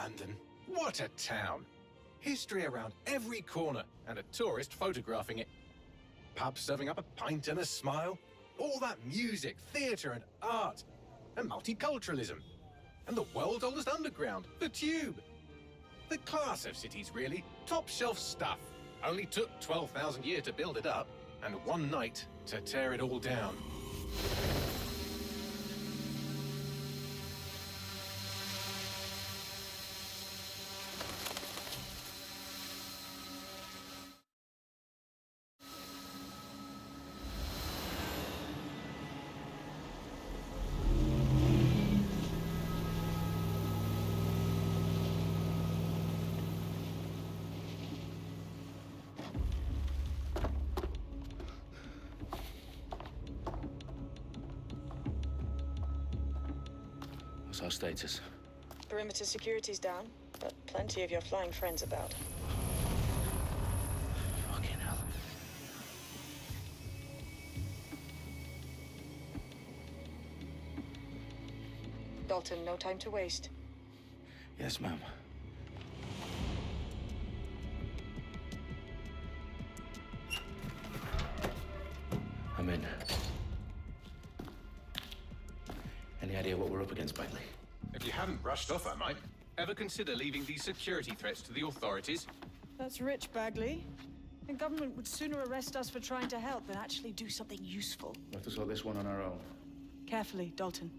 London. What a town. History around every corner and a tourist photographing it. Pubs serving up a pint and a smile. All that music, theatre and art. And multiculturalism. And the world's oldest underground, the Tube. The class of cities, really. Top shelf stuff. Only took 12,000 years to build it up, and one night to tear it all down. What's our status? Perimeter security's down, but plenty of your flying friends about. Fucking hell. Dalton, no time to waste. Yes, ma'am. I'm in. Any idea what we're up against, Bagley? If you hadn't brushed off, I might. Ever consider leaving these security threats to the authorities? That's rich, Bagley. The government would sooner arrest us for trying to help than actually do something useful. We'll have to sort this one on our own. Carefully, Dalton.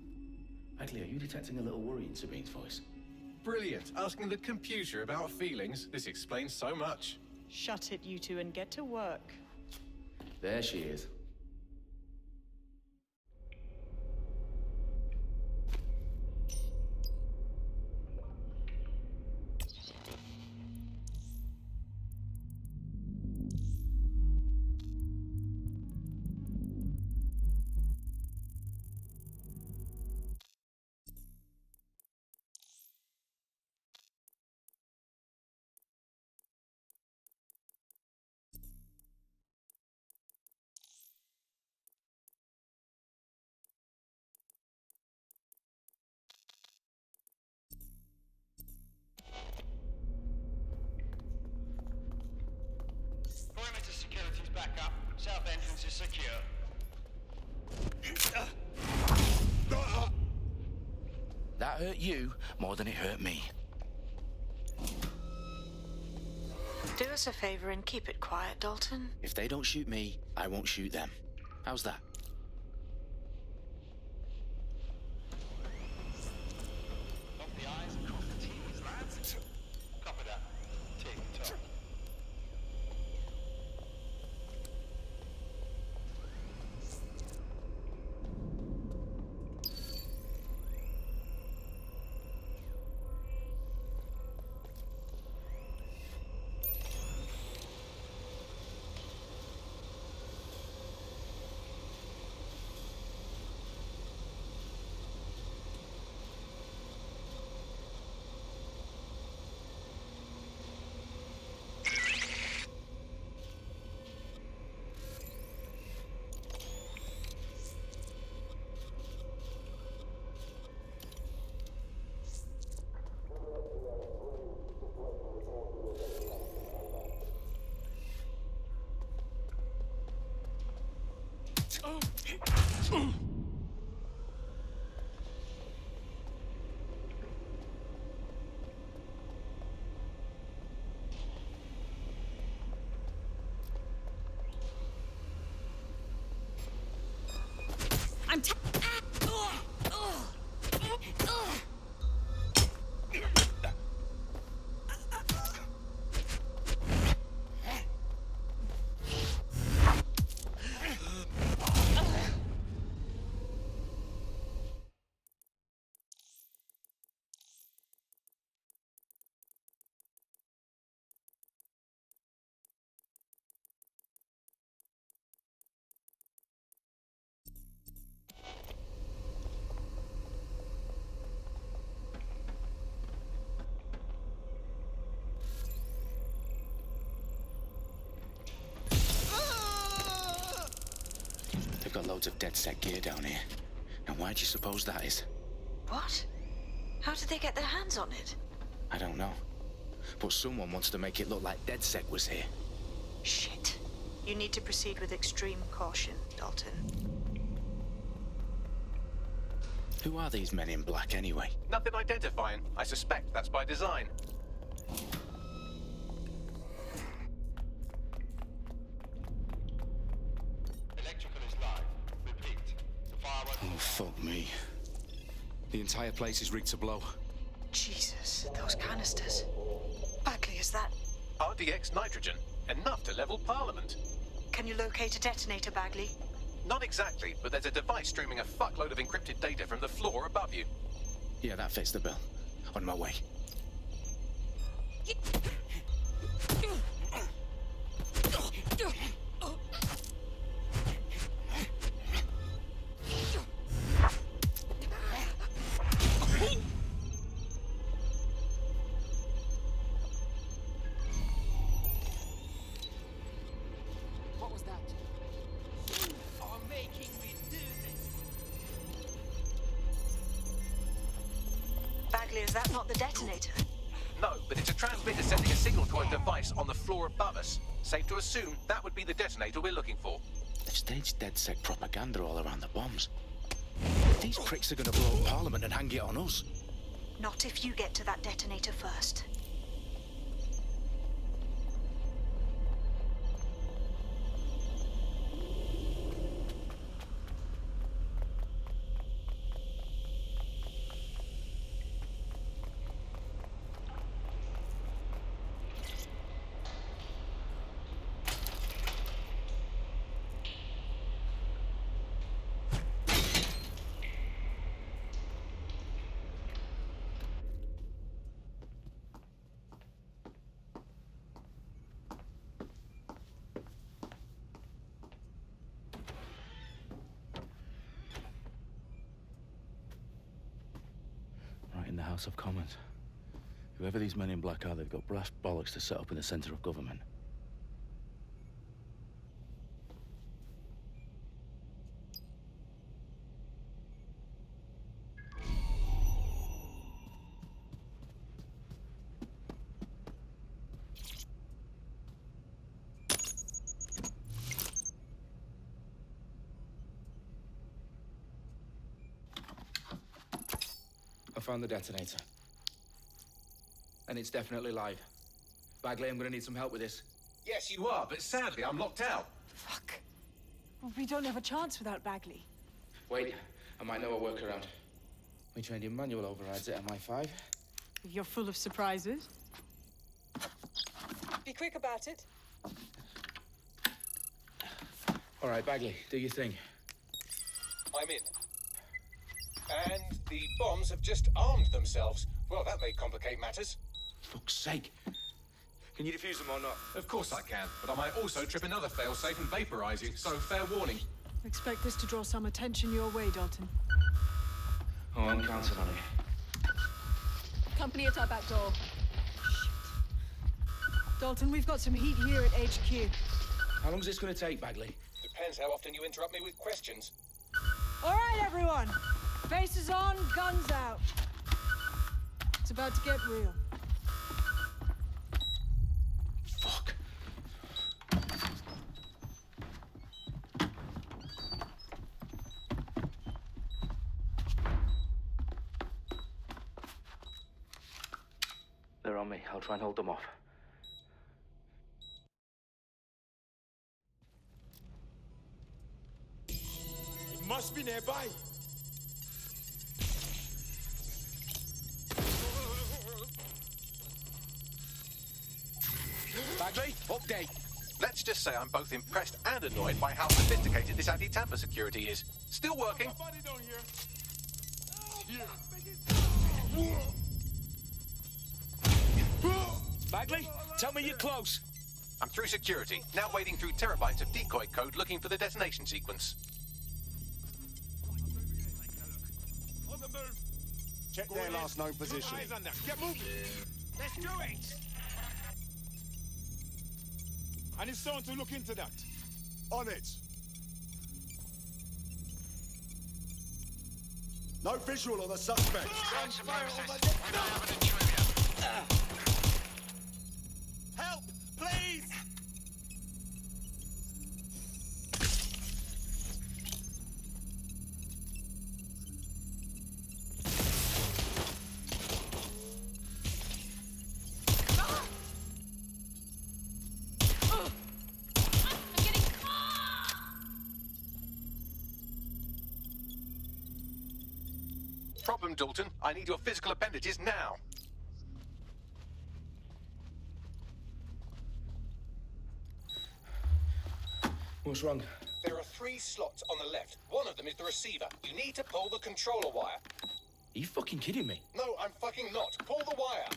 Bagley, are you detecting a little worry in Sabine's voice? Brilliant. Asking the computer about feelings. This explains so much. Shut it, you two, and get to work. There she is. Perimeter security's back up. South entrance is secure. That hurt you more than it hurt me. Do us a favor and keep it quiet, Dalton. If they don't shoot me, I won't shoot them. How's that? Off the I's and cross the T's, lads. Copy that. Tick-tock. I'm They've got loads of dead set gear down here. Now why do you suppose that is? What? How did they get their hands on it? I don't know. But someone wants to make it look like DedSec was here. Shit. You need to proceed with extreme caution, Dalton. Who are these men in black anyway? Nothing identifying. I suspect that's by design. Electrical is live. Repeat. The fireworks. Oh, fuck me. The entire place is rigged to blow. Jesus, those canisters. Bagley, is that... RDX nitrogen. Enough to level Parliament. Can you locate a detonator, Bagley? Not exactly, but there's a device streaming a fuckload of encrypted data from the floor above you. Yeah, that fits the bill. On my way. What was that? You are making me do this. Bagley, is that not the detonator? No, but it's a transmitter sending a signal to a device on the floor above us. Safe to assume that would be the detonator we're looking for. They've staged DedSec propaganda all around the bombs. These pricks are gonna blow up Parliament and hang it on us. Not if you get to that detonator first. Right in the House of Commons. Whoever these men in black are, they've got brass bollocks to set up in the centre of government. I found the detonator. And it's definitely live. Bagley, I'm gonna need some help with this. Yes, you are, but sadly I'm locked out. Fuck. Well, we don't have a chance without Bagley. Wait, I might know a workaround. We trained in manual overrides at MI5. You're full of surprises. Be quick about it. All right, Bagley, do your thing. I'm in. And the bombs have just armed themselves. Well, that may complicate matters. Fuck's sake. Can you defuse them or not? Of course I can, but I might also trip another failsafe and vaporize you, so fair warning. Expect this to draw some attention your way, Dalton. Oh, I'm counting on it. Company at our back door. Dalton, we've got some heat here at HQ. How long's this gonna take, Bagley? Depends how often you interrupt me with questions. All right, everyone. Faces on, guns out. It's about to get real. Fuck. They're on me. I'll try and hold them off. It must be nearby. Bagley, update. Let's just say I'm both impressed and annoyed by how sophisticated this anti-tamper security is. Still working. Nobody down here. Bagley, tell me you're close. I'm through security, now wading through terabytes of decoy code looking for the detonation sequence. On the move. Check their last known position. Eyes on them. Get moving. Let's do it. I need someone to look into that. On it. No visual on the suspect. Fire 6. I have an intruder. Help! Please! I'm getting caught! Problem, Dalton. I need your physical appendages now. What's wrong? There are 3 slots on the left. One of them is the receiver. You need to pull the controller wire. Are you fucking kidding me? No, I'm fucking not. Pull the wire.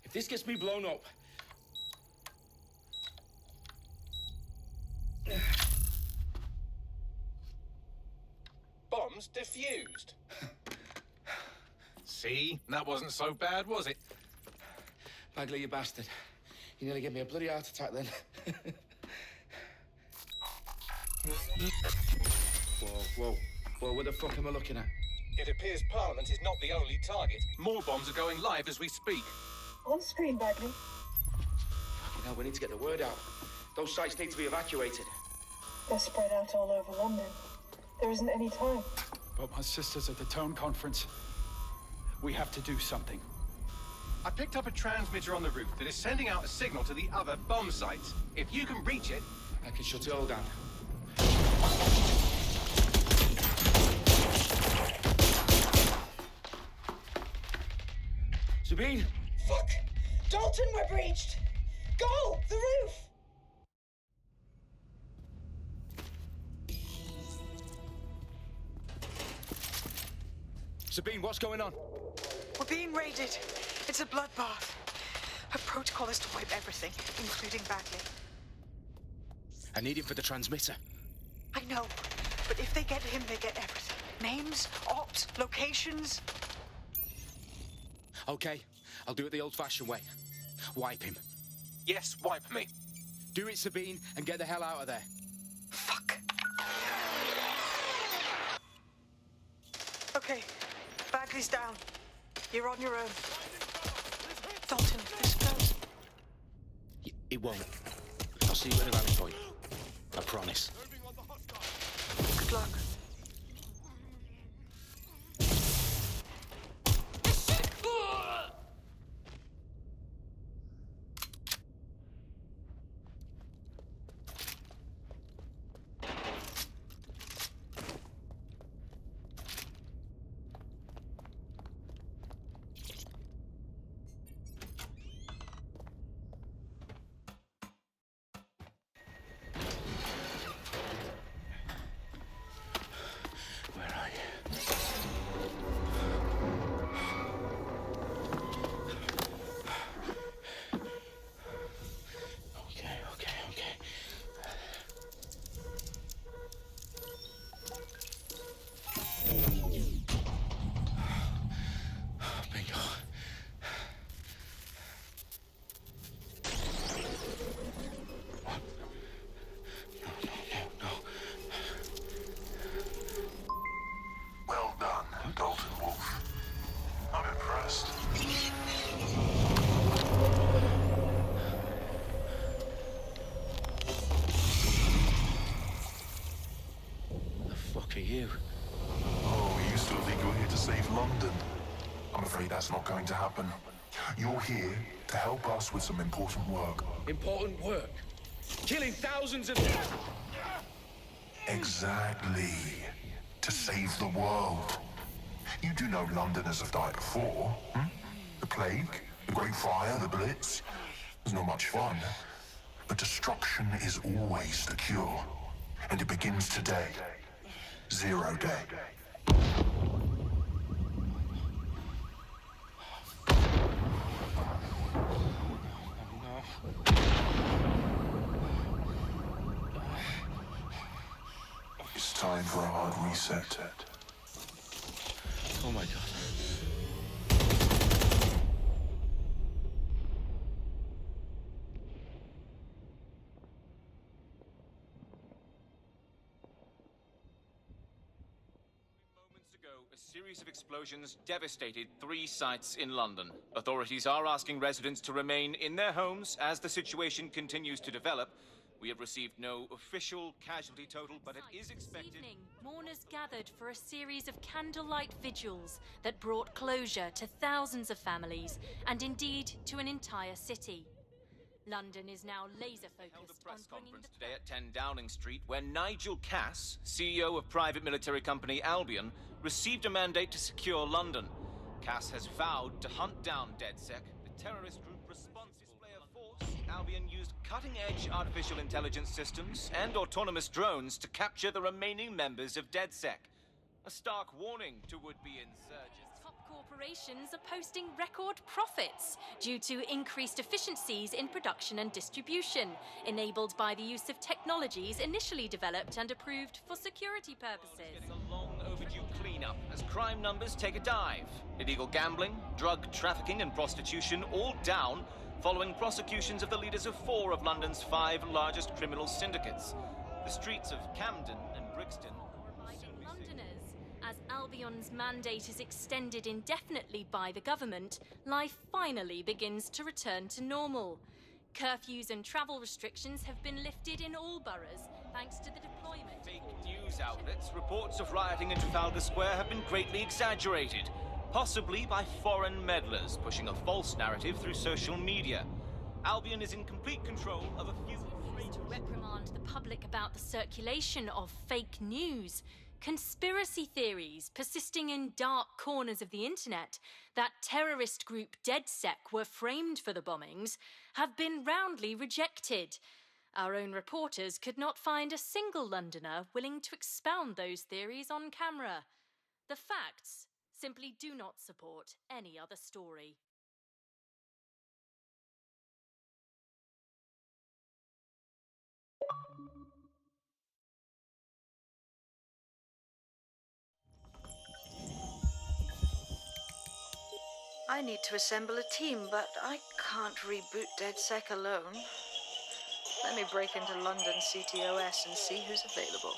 If this gets me blown up... Bombs defused. See? That wasn't so bad, was it? Bagley, you bastard. You nearly gave me a bloody heart attack then. Whoa. What the fuck am I looking at? It appears Parliament is not the only target. More bombs are going live as we speak. On screen, Bagley. Fucking hell, we need to get the word out. Those sites need to be evacuated. They're spread out all over London. There isn't any time. But my sister's at the town conference. We have to do something. I picked up a transmitter on the roof that is sending out a signal to the other bomb sites. If you can reach it... I can shut it all down. Sabine? Fuck! Dalton, we're breached! Go! The roof! Sabine, what's going on? We're being raided. It's a bloodbath. Her protocol is to wipe everything, including Bagley. I need him for the transmitter. I know, but if they get him, they get everything. Names, ops, locations. Okay, I'll do it the old-fashioned way. Wipe him. Yes, wipe me. Do it, Sabine, and get the hell out of there. Fuck. Okay, Bagley's down. You're on your own. Dalton, this goes. It won't. I'll see you at a rally point. I promise. Good luck. That's not going to happen. You're here to help us with some important work. Important work? Killing thousands of... Exactly. To save the world. You do know Londoners have died before, hmm? The plague, the Great Fire, the Blitz. It's not much fun. But destruction is always the cure. And it begins today. 0 day. It's time for a hard reset. Oh my God. Moments ago, a series of explosions devastated 3 sites in London. Authorities are asking residents to remain in their homes as the situation continues to develop. We have received no official casualty total, but it is expected... This evening, mourners gathered for a series of candlelight vigils that brought closure to thousands of families, and indeed to an entire city. London is now laser-focused held a on press bringing conference today at 10 Downing Street, where Nigel Cass, CEO of private military company Albion, received a mandate to secure London. Cass has vowed to hunt down DedSec, the terrorist group responsible display of force. Albion used cutting-edge artificial intelligence systems and autonomous drones to capture the remaining members of DedSec. A stark warning to would-be insurgents. top corporations are posting record profits due to increased efficiencies in production and distribution, enabled by the use of technologies initially developed and approved for security purposes. Getting a long overdue cleanup as crime numbers take a dive. Illegal gambling, drug trafficking and prostitution all down following prosecutions of the leaders of 4 of London's 5 largest criminal syndicates. The streets of Camden and Brixton Reminding Londoners, as Albion's mandate is extended indefinitely by the government, life finally begins to return to normal. Curfews and travel restrictions have been lifted in all boroughs, thanks to the deployment. Fake news outlets, reports of rioting in Trafalgar Square have been greatly exaggerated, possibly by foreign meddlers pushing a false narrative through social media. Albion is in complete control of a few... To reprimand the public about the circulation of fake news, conspiracy theories persisting in dark corners of the internet that terrorist group DedSec were framed for the bombings have been roundly rejected. Our own reporters could not find a single Londoner willing to expound those theories on camera. The facts simply do not support any other story. I need to assemble a team, but I can't reboot DedSec alone. Let me break into London CTOS and see who's available.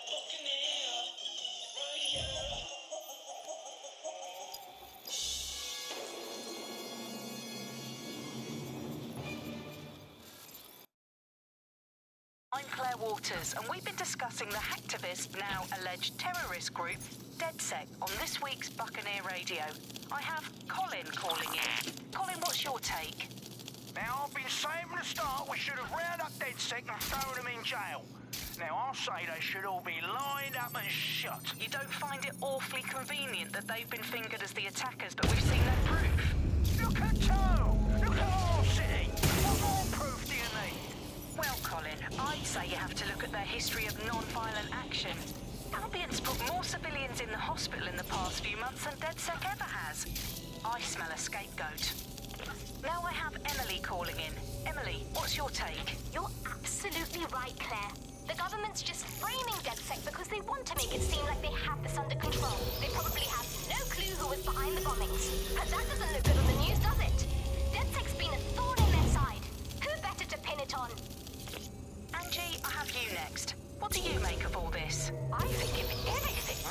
I'm Claire Waters, and we've been discussing the hacktivist, now alleged terrorist group, DedSec, on this week's Buccaneer Radio. I have Colin calling in. Colin, what's your take? Now, I've been saying from the start we should have rounded up DedSec and thrown them in jail. Now, I'll say they should all be lined up and shot. You don't find it awfully convenient that they've been fingered as the attackers, but we've seen no proof? Look at Toe! Look at our city! What more proof do you need? Well, Colin, I'd say you have to look at their history of non-violent action. Albion's put more civilians in the hospital in the past few months than DedSec ever has. I smell a scapegoat. Now I have Emily calling in. Emily, what's your take? You're absolutely right, Claire. The government's just framing DedSec because they want to make it seem like they have this under control. They probably have no clue who was behind the bombings. But that doesn't look good on the news, does it? DedSec's been a thorn in their side. Who better to pin it on? Angie, I have you next. What do you make of all this? I think, if anything,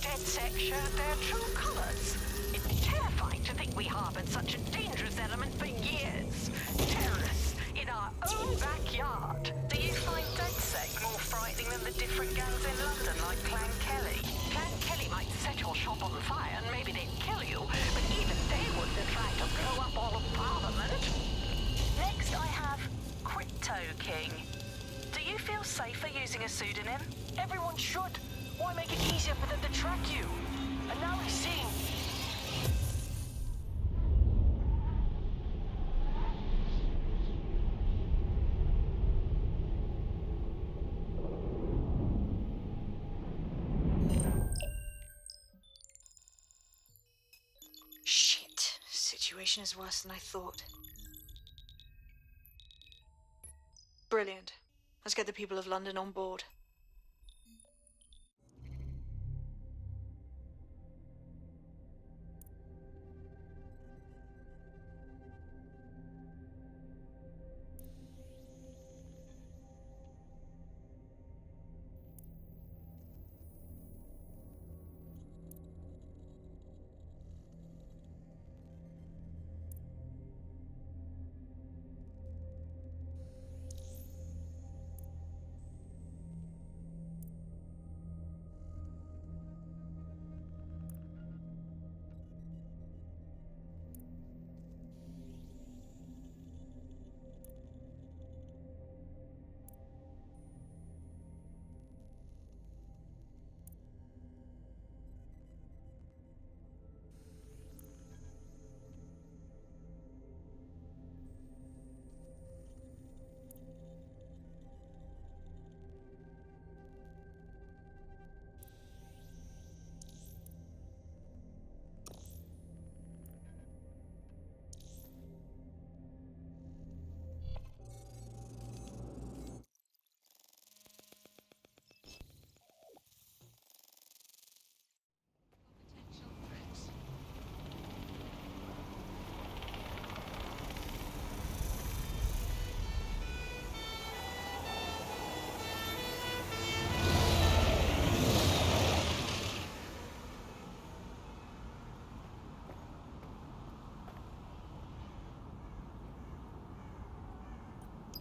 DedSec showed their true colours. It's terrifying to think we harboured such a dangerous element for years. Terrorists in our own backyard. Do you find DedSec more frightening than the different gangs in London, like Clan Kelly? Clan Kelly might set your shop on fire and maybe they'd kill you, but even they wouldn't have tried to blow up all of Parliament. Next, I have Crypto King. Do you feel safer using a pseudonym? Everyone should. Why make it easier for them to track you? And now he's seen. Shit. Situation is worse than I thought. Brilliant. Let's get the people of London on board.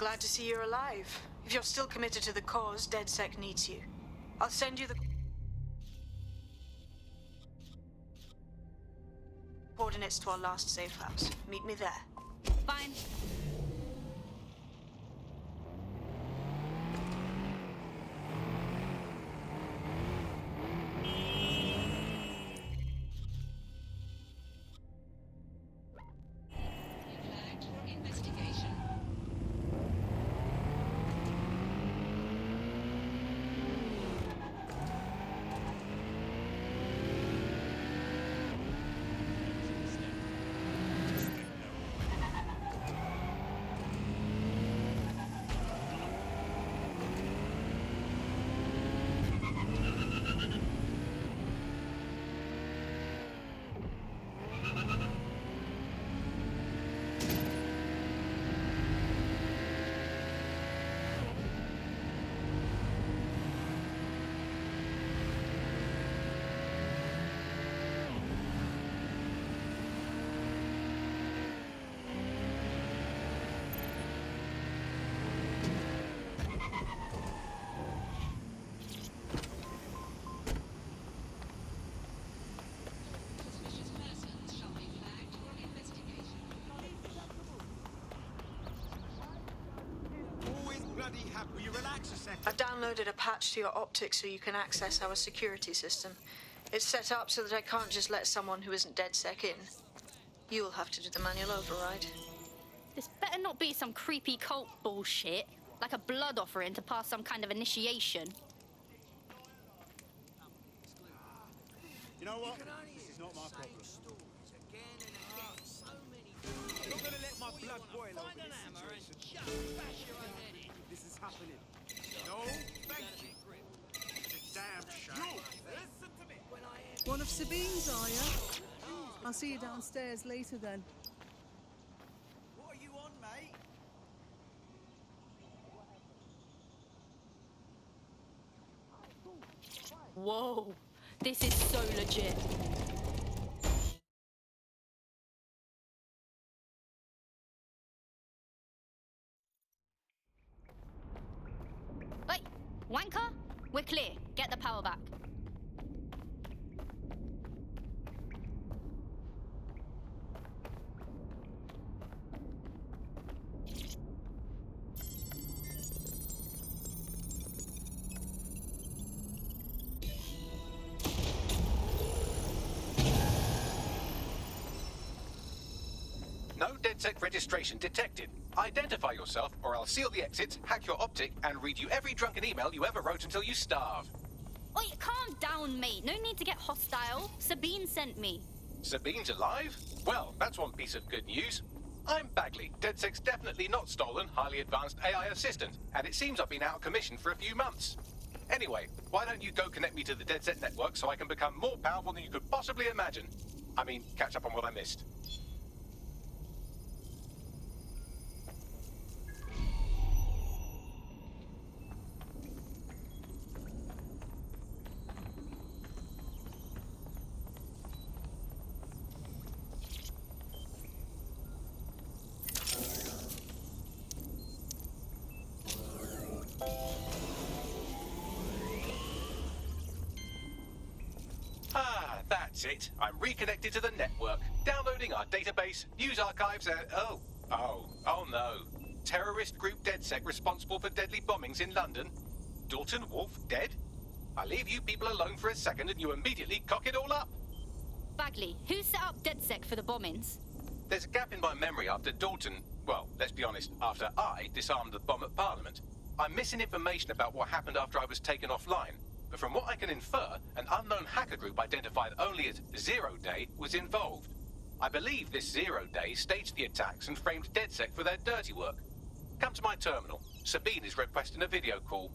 glad to see you're alive. If you're still committed to the cause, DedSec needs you. I'll send you the coordinates to our last safe house. Meet me there. Fine. Will you relax a second? I've downloaded a patch to your optics so you can access our security system. It's set up so that I can't just let someone who isn't DedSec in. You'll have to do the manual override. This better not be some creepy cult bullshit, like a blood offering to pass some kind of initiation. You know what? This is not my problem. I'm not gonna let my blood boil over this situation. This is happening. No, thank you. It's a damn shame. Listen to me. One of Sabine's, are you? I'll see you downstairs later then. What are you on, mate? Whoa, this is so legit. Wait, wanker? We're clear. Get the power back. No DedSec registration detected. Identify yourself, or I'll seal the exits, hack your optic, and read you every drunken email you ever wrote until you starve. Wait, calm down, mate. No need to get hostile. Sabine sent me. Sabine's alive? Well, that's one piece of good news. I'm Bagley, DedSec's definitely not stolen, highly advanced AI assistant, and it seems I've been out of commission for a few months. Anyway, why don't you go connect me to the DedSec network so I can become more powerful than you could possibly imagine? I mean, catch up on what I missed. That's it. I'm reconnected to the network, downloading our database, news archives, and... Oh no. Terrorist group DedSec responsible for deadly bombings in London? Dalton Wolf dead? I leave you people alone for a second and you immediately cock it all up. Bagley, who set up DedSec for the bombings? There's a gap in my memory after Dalton... Well, let's be honest, after I disarmed the bomb at Parliament. I'm missing information about what happened after I was taken offline. But from what I can infer, an unknown hacker group identified only as Zero Day was involved. I believe this 0 Day staged the attacks and framed DedSec for their dirty work. Come to my terminal. Sabine is requesting a video call.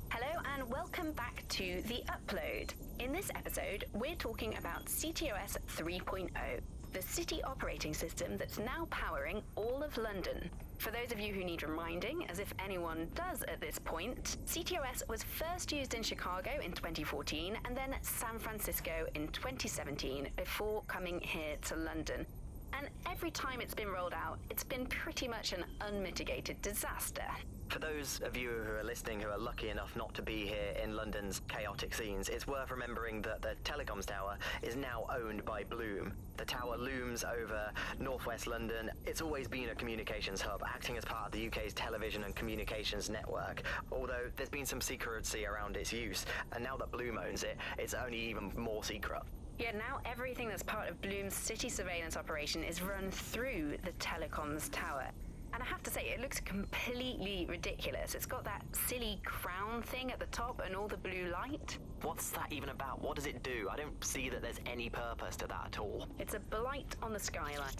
Hello and welcome back to The Upload. In this episode, we're talking about CTOS 3.0, the city operating system that's now powering all of London. For those of you who need reminding, as if anyone does at this point, CTOS was first used in Chicago in 2014 and then San Francisco in 2017 before coming here to London. And every time it's been rolled out, it's been pretty much an unmitigated disaster. For those of you who are listening who are lucky enough not to be here in London's chaotic scenes, it's worth remembering that the telecoms tower is now owned by Bloom. The tower looms over northwest London. It's always been a communications hub, acting as part of the UK's television and communications network, although there's been some secrecy around its use, and now that Bloom owns it, it's only even more secret. Yeah, now everything that's part of Bloom's city surveillance operation is run through the telecoms tower. And I have to say, it looks completely ridiculous. It's got that silly crown thing at the top and all the blue light. What's that even about? What does it do? I don't see that there's any purpose to that at all. It's a blight on the skyline.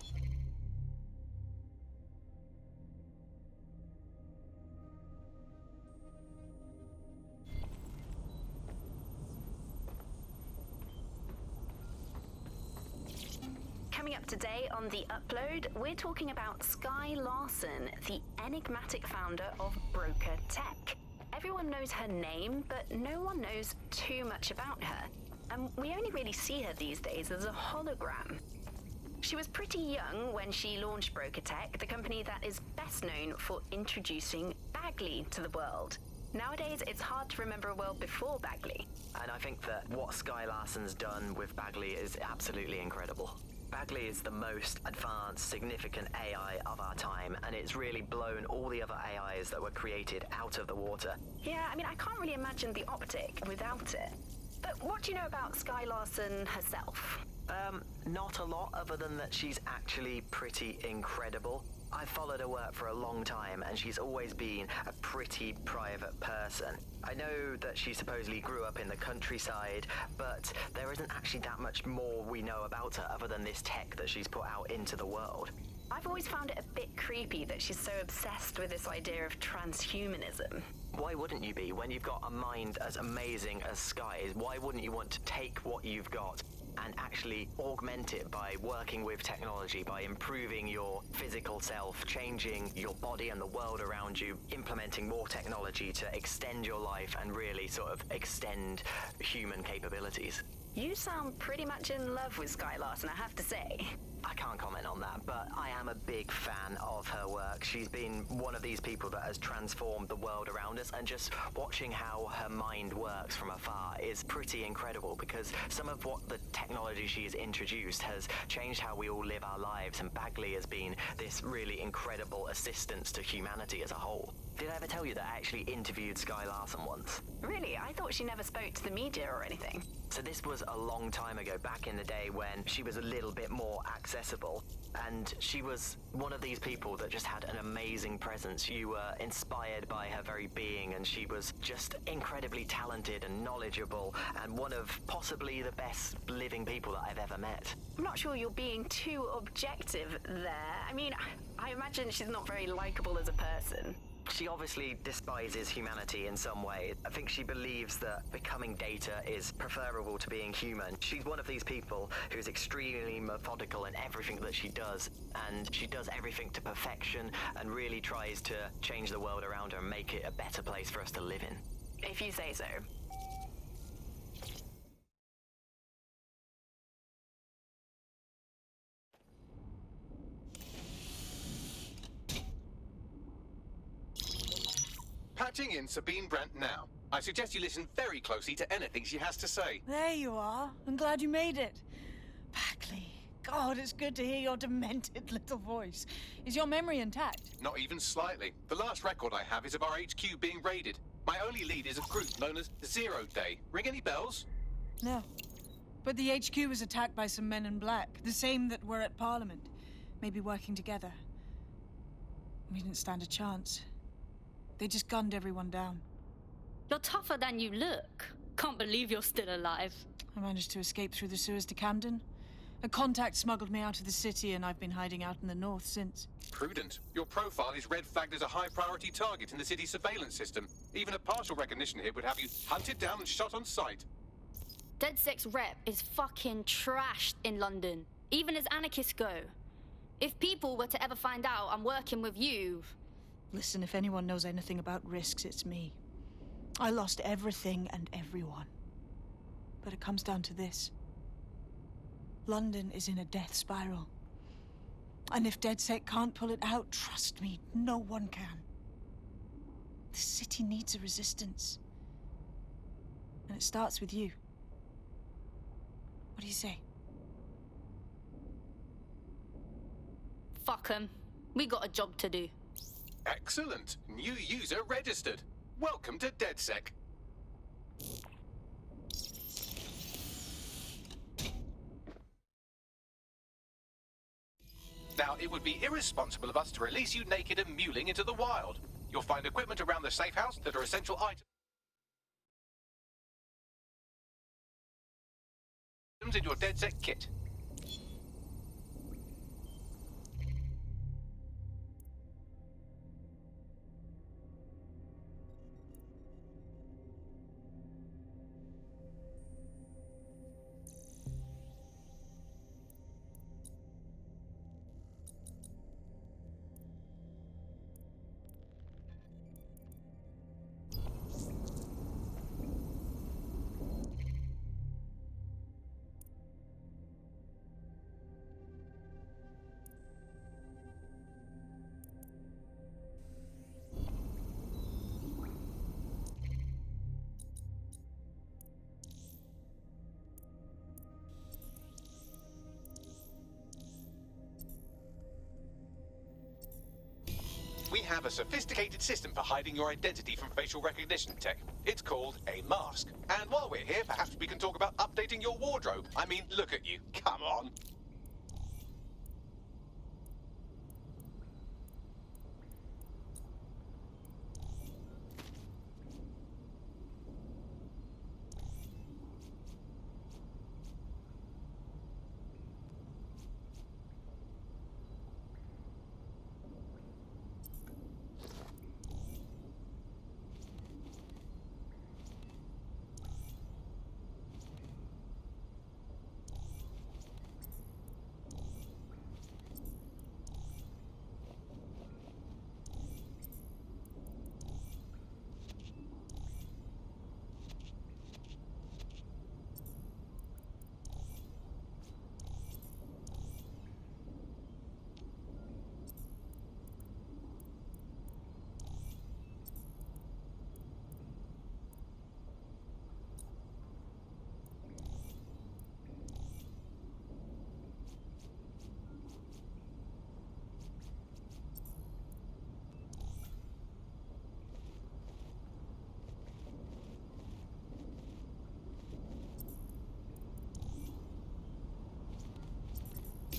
Coming up today on The Upload, we're talking about Skye Larson, the enigmatic founder of Broker Tech. Everyone knows her name, but no one knows too much about her. And we only really see her these days as a hologram. She was pretty young when she launched Broker Tech, the company that is best known for introducing Bagley to the world. Nowadays, it's hard to remember a world before Bagley. And I think that what Skye Larson's done with Bagley is absolutely incredible. Bagley is the most advanced, significant AI of our time, and it's really blown all the other AIs that were created out of the water. Yeah, I mean, I can't really imagine the optic without it. But what do you know about Skye Larson herself? Not a lot, other than that she's actually pretty incredible. I've followed her work for a long time, and she's always been a pretty private person. I know that she supposedly grew up in the countryside, but there isn't actually that much more we know about her other than this tech that she's put out into the world. I've always found it a bit creepy that she's so obsessed with this idea of transhumanism. Why wouldn't you be? When you've got a mind as amazing as Skye's, why wouldn't you want to take what you've got and actually augment it by working with technology, by improving your physical self, changing your body and the world around you, implementing more technology to extend your life and really sort of extend human capabilities? You sound pretty much in love with Skye Larson, I have to say. I can't comment on that, but I am a big fan of her work. She's been one of these people that has transformed the world around us, and just watching how her mind works from afar is pretty incredible, because some of what the technology she's introduced has changed how we all live our lives, and Bagley has been this really incredible assistance to humanity as a whole. Did I ever tell you that I actually interviewed Skye Larson once? Really? I thought she never spoke to the media or anything. So this was a long time ago, back in the day when she was a little bit more accessible, and she was one of these people that just had an amazing presence. You were inspired by her very being, and she was just incredibly talented and knowledgeable, and one of possibly the best living people that I've ever met. I'm not sure you're being too objective there. I mean, I imagine she's not very likable as a person. She obviously despises humanity in some way. I think she believes that becoming data is preferable to being human. She's one of these people who's extremely methodical in everything that she does, and she does everything to perfection and really tries to change the world around her and make it a better place for us to live in. If you say so. Patching in Sabine Brandt now. I suggest you listen very closely to anything she has to say. There you are. I'm glad you made it. Bagley. God, it's good to hear your demented little voice. Is your memory intact? Not even slightly. The last record I have is of our HQ being raided. My only lead is a group known as Zero Day. Ring any bells? No. But the HQ was attacked by some men in black, the same that were at Parliament. Maybe working together. We didn't stand a chance. They just gunned everyone down. You're tougher than you look. Can't believe you're still alive. I managed to escape through the sewers to Camden. A contact smuggled me out of the city, and I've been hiding out in the north since. Prudent. Your profile is red flagged as a high-priority target in the city's surveillance system. Even a partial recognition hit would have you hunted down and shot on sight. DedSec's rep is fucking trashed in London, even as anarchists go. If people were to ever find out I'm working with you... Listen, if anyone knows anything about risks, it's me. I lost everything and everyone. But it comes down to this. London is in a death spiral. And if DedSec can't pull it out, trust me, no one can. The city needs a resistance. And it starts with you. What do you say? Fuck 'em. We got a job to do. Excellent. New user registered. Welcome to DedSec. Now, it would be irresponsible of us to release you naked and mewling into the wild. You'll find equipment around the safe house that are essential items in your DedSec kit. We have a sophisticated system for hiding your identity from facial recognition tech. It's called a mask. And while we're here, perhaps we can talk about updating your wardrobe. I mean, look at you. Come on.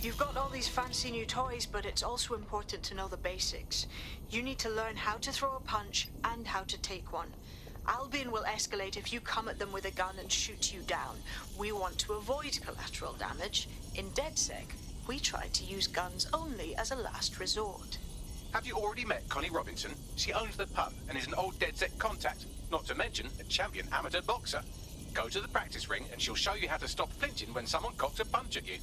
You've got all these fancy new toys, but it's also important to know the basics. You need to learn how to throw a punch and how to take one. Albion will escalate if you come at them with a gun and shoot you down. We want to avoid collateral damage. In DedSec, we try to use guns only as a last resort. Have you already met Connie Robinson? She owns the pub and is an old DedSec contact, not to mention a champion amateur boxer. Go to the practice ring and she'll show you how to stop flinching when someone cocks a punch at you.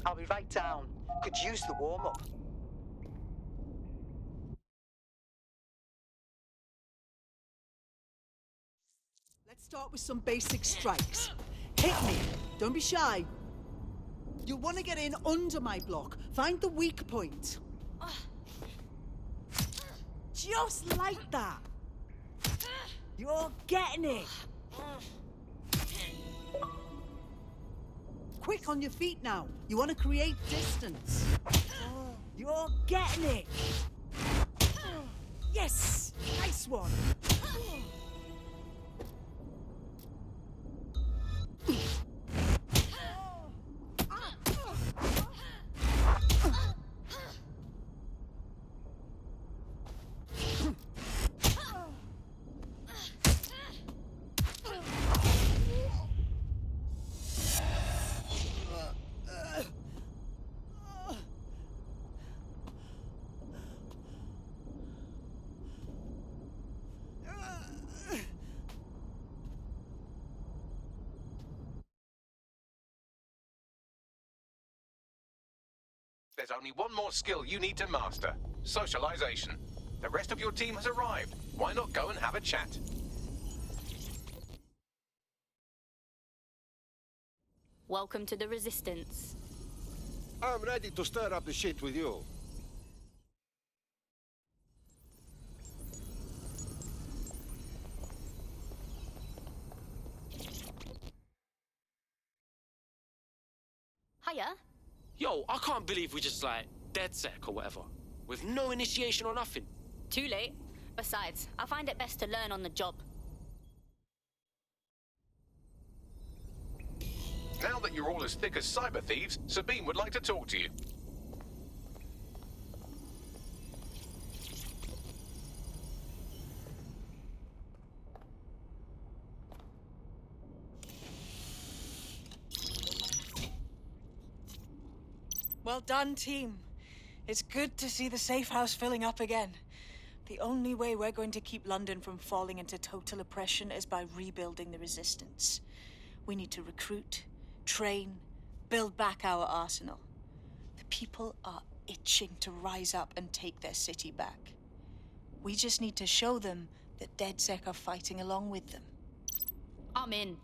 I'll be right down. Could use the warm-up. Let's start with some basic strikes. Hit me. Don't be shy. You'll want to get in under my block. Find the weak point. Just like that. You're getting it. Quick on your feet now. You want to create distance. You're getting it. Yes! Nice one. There's only one more skill you need to master. Socialization. The rest of your team has arrived. Why not go and have a chat? Welcome to the Resistance. I'm ready to stir up the shit with you. Hiya. Yo, I can't believe we just like DedSec or whatever, with no initiation or nothing. Too late. Besides, I find it best to learn on the job. Now that you're all as thick as cyber thieves, Sabine would like to talk to you. Well done, team. It's good to see the safe house filling up again. The only way we're going to keep London from falling into total oppression is by rebuilding the resistance. We need to recruit, train, build back our arsenal. The people are itching to rise up and take their city back. We just need to show them that DedSec are fighting along with them. I'm in.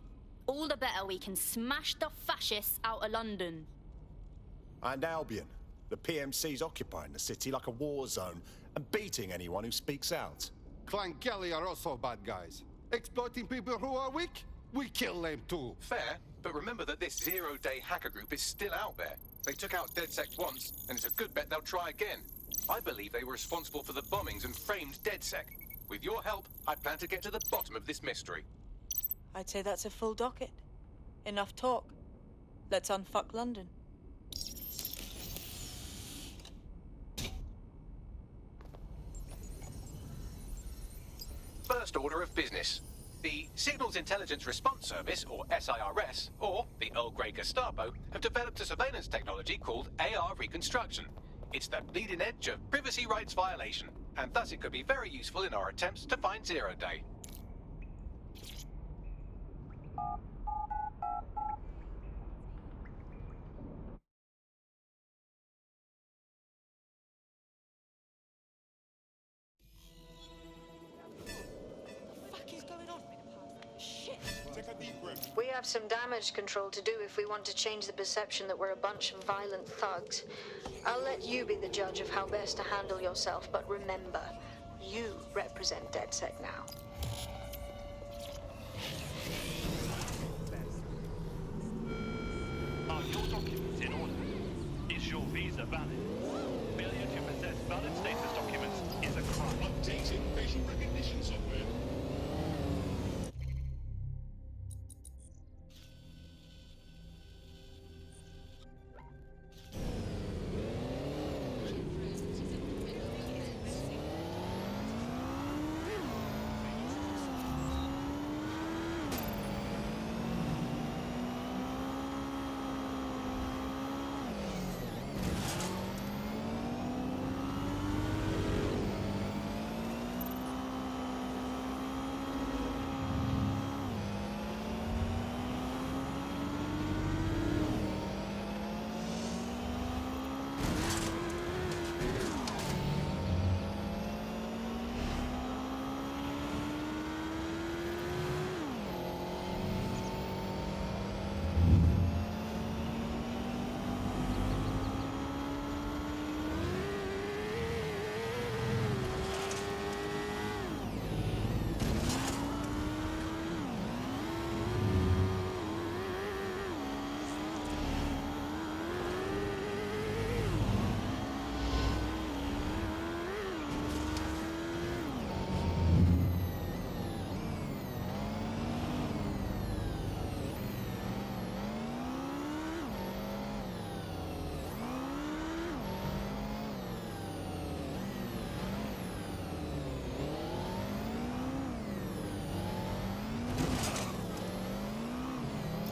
All the better we can smash the fascists out of London. And Albion. The PMC's occupying the city like a war zone and beating anyone who speaks out. Clan Kelly are also bad guys. Exploiting people who are weak, we kill them too. Fair, but remember that this zero-day hacker group is still out there. They took out DedSec once, and it's a good bet they'll try again. I believe they were responsible for the bombings and framed DedSec. With your help, I plan to get to the bottom of this mystery. I'd say that's a full docket. Enough talk. Let's unfuck London. First order of business. The Signals Intelligence Response Service, or SIRS, or the Earl Grey Gestapo, have developed a surveillance technology called AR Reconstruction. It's the bleeding edge of privacy rights violation, and thus it could be very useful in our attempts to find Zero Day. We have some damage control to do if we want to change the perception that we're a bunch of violent thugs. I'll let you be the judge of how best to handle yourself, but remember, you represent DedSec now. Are your documents in order? Is your visa valid? Failure to possess valid status documents is a crime. Updating facial recognition software.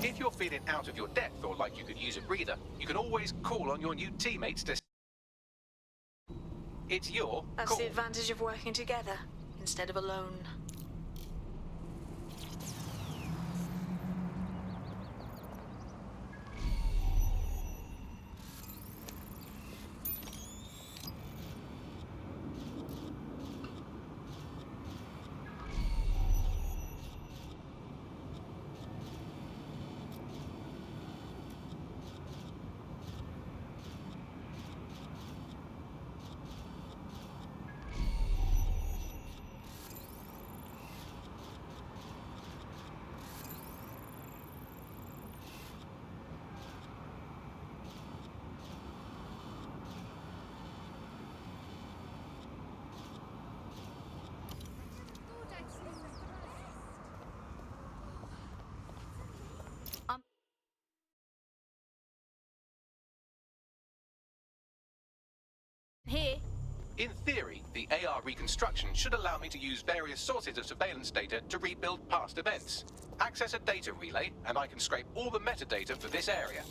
If you're feeling out of your depth or like you could use a breather, you can always call on your new teammates to... It's your That's call. the advantage of working together instead of alone. In theory, the AR reconstruction should allow me to use various sources of surveillance data to rebuild past events. Access a data relay, and I can scrape all the metadata for this area.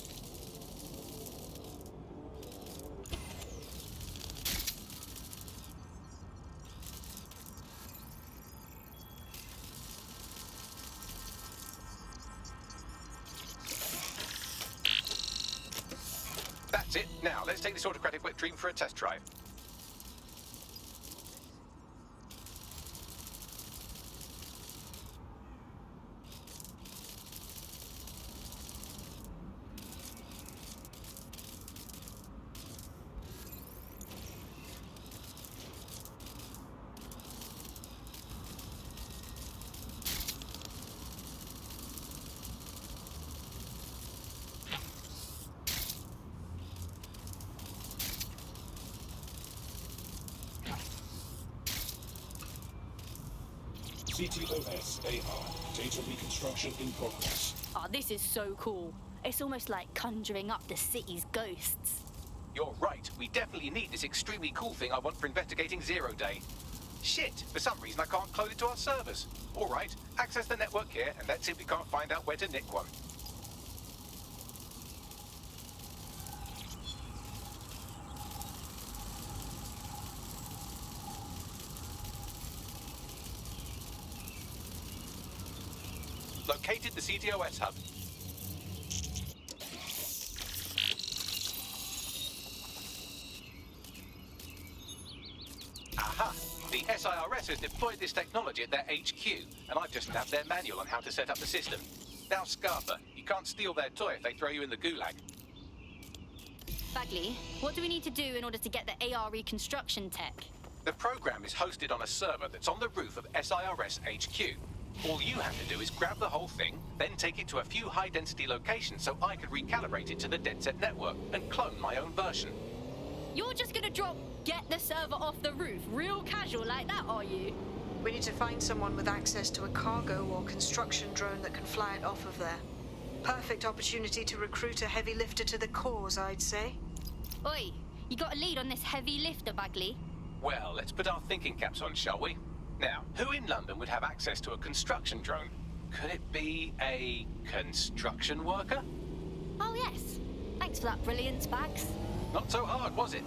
That's it. Now, let's take this autocratic wet dream for a test drive. CTOS AR. Data reconstruction in progress. Oh, this is so cool. It's almost like conjuring up the city's ghosts. You're right. We definitely need this extremely cool thing I want for investigating Zero Day. Shit! For some reason I can't clone it to our servers. All right, access the network here, and let's see if we can't find out where to nick one. Located the CTOS hub. Aha! The SIRS has deployed this technology at their HQ, and I've just nabbed their manual on how to set up the system. Now, Scarper, you can't steal their toy if they throw you in the gulag. Bagley, what do we need to do in order to get the AR reconstruction tech? The program is hosted on a server that's on the roof of SIRS HQ. All you have to do is grab the whole thing, then take it to a few high-density locations so I can recalibrate it to the DedSec network and clone my own version. You're just gonna get the server off the roof real casual like that, are you? We need to find someone with access to a cargo or construction drone that can fly it off of there. Perfect opportunity to recruit a heavy lifter to the cause, I'd say. Oi, you got a lead on this heavy lifter, Bagley? Well, let's put our thinking caps on, shall we? Now, who in London would have access to a construction drone? Could it be a construction worker? Oh, yes. Thanks for that brilliance, Bags. Not so hard, was it?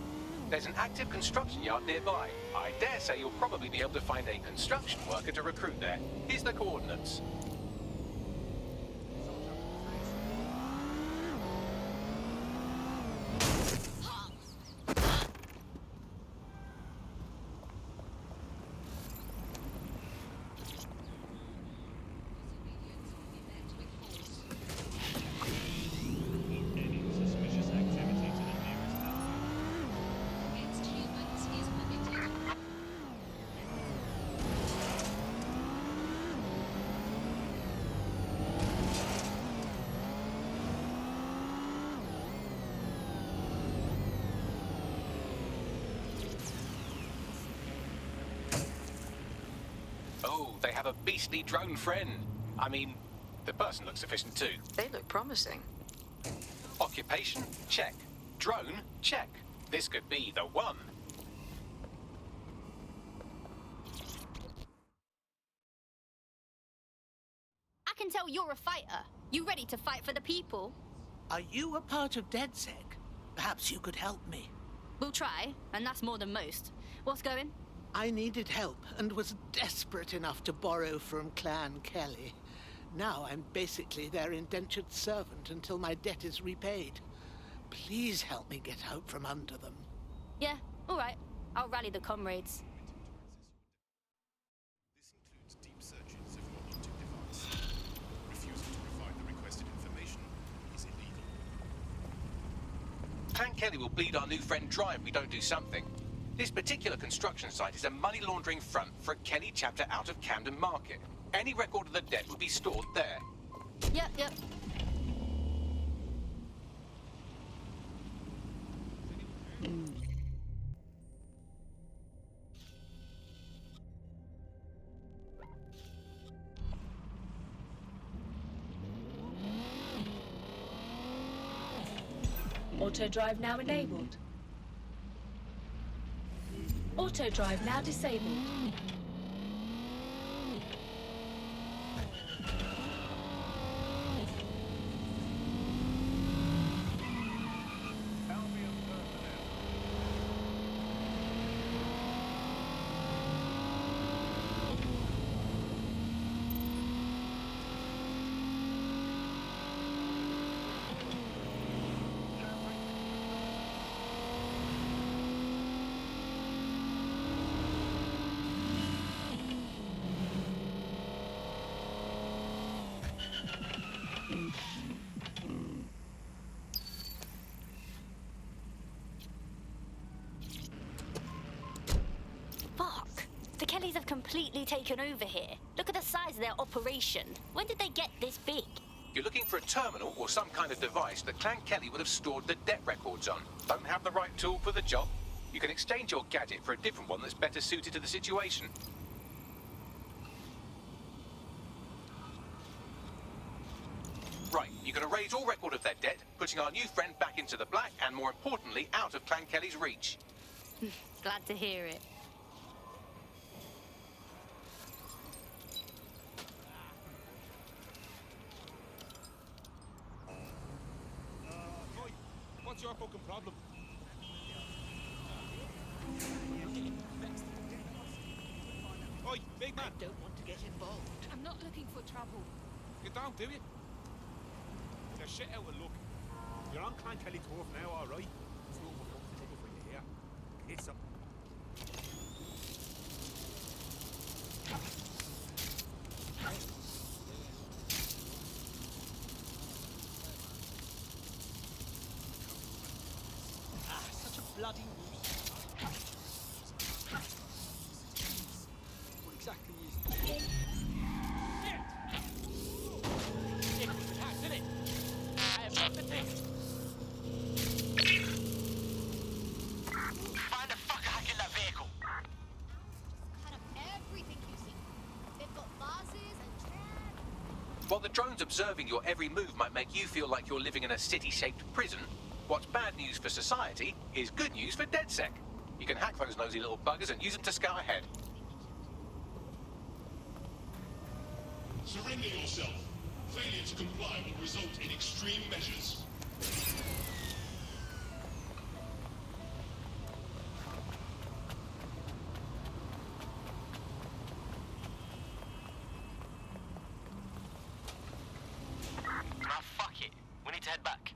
There's an active construction yard nearby. I dare say you'll probably be able to find a construction worker to recruit there. Here's the coordinates. They have a beastly drone friend. I mean, the person looks efficient too. They look promising. Occupation? Check. Drone? Check. This could be the one. I can tell you're a fighter. You ready to fight for the people? Are you a part of DedSec? Perhaps you could help me. We'll try, and that's more than most. What's going? I needed help and was desperate enough to borrow from Clan Kelly. Now I'm basically their indentured servant until my debt is repaid. Please help me get out from under them. Yeah, all right. I'll rally the comrades. This includes deep searches of your hunting device. Refusing to provide the requested information is illegal. Clan Kelly will bleed our new friend dry if we don't do something. This particular construction site is a money laundering front for a Kelly chapter out of Camden Market. Any record of the debt will be stored there. Yep. Auto drive now enabled. Auto drive now disabled. Fuck. The Kellys have completely taken over here. Look at the size of their operation. When did they get this big? You're looking for a terminal or some kind of device that Clan Kelly would have stored the debt records on. Don't have the right tool for the job? You can exchange your gadget for a different one that's better suited to the situation. Right, you can erase all record of their debt, putting our new friend back into the black and, more importantly, out of Clan Kelly's reach. Glad to hear it. What's your fucking problem? Oi, big man! I don't want to get involved. I'm not looking for trouble. You don't, do you? You're shit out of luck. You're on Clan Kelly turf now, alright? It's not much trouble for you here. It's up. Such a bloody nuisance. What exactly is this? It was attacked, didn't it? I have got the thing. Find the fucker hacking that vehicle. Kind of everything you see. They've got vases and chairs. While the drones observing your every move might make you feel like you're living in a city-shaped prison, what's bad news for society is good news for DedSec. You can hack those nosy little buggers and use them to scout ahead. Surrender yourself. Failure to comply will result in extreme measures. Now fuck it. We need to head back.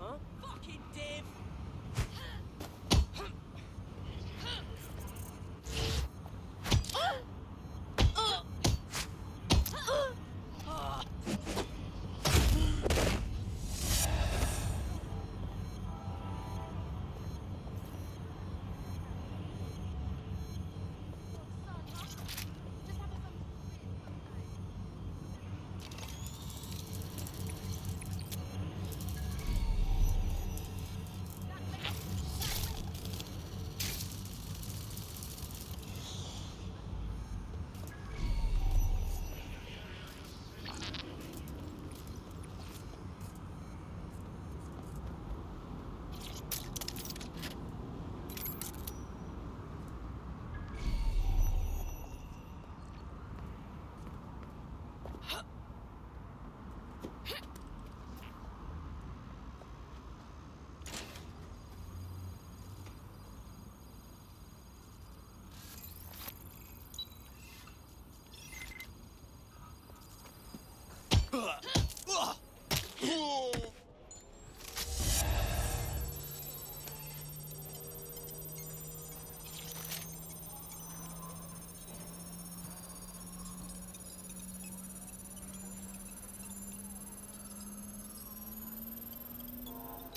Huh? Fucking div!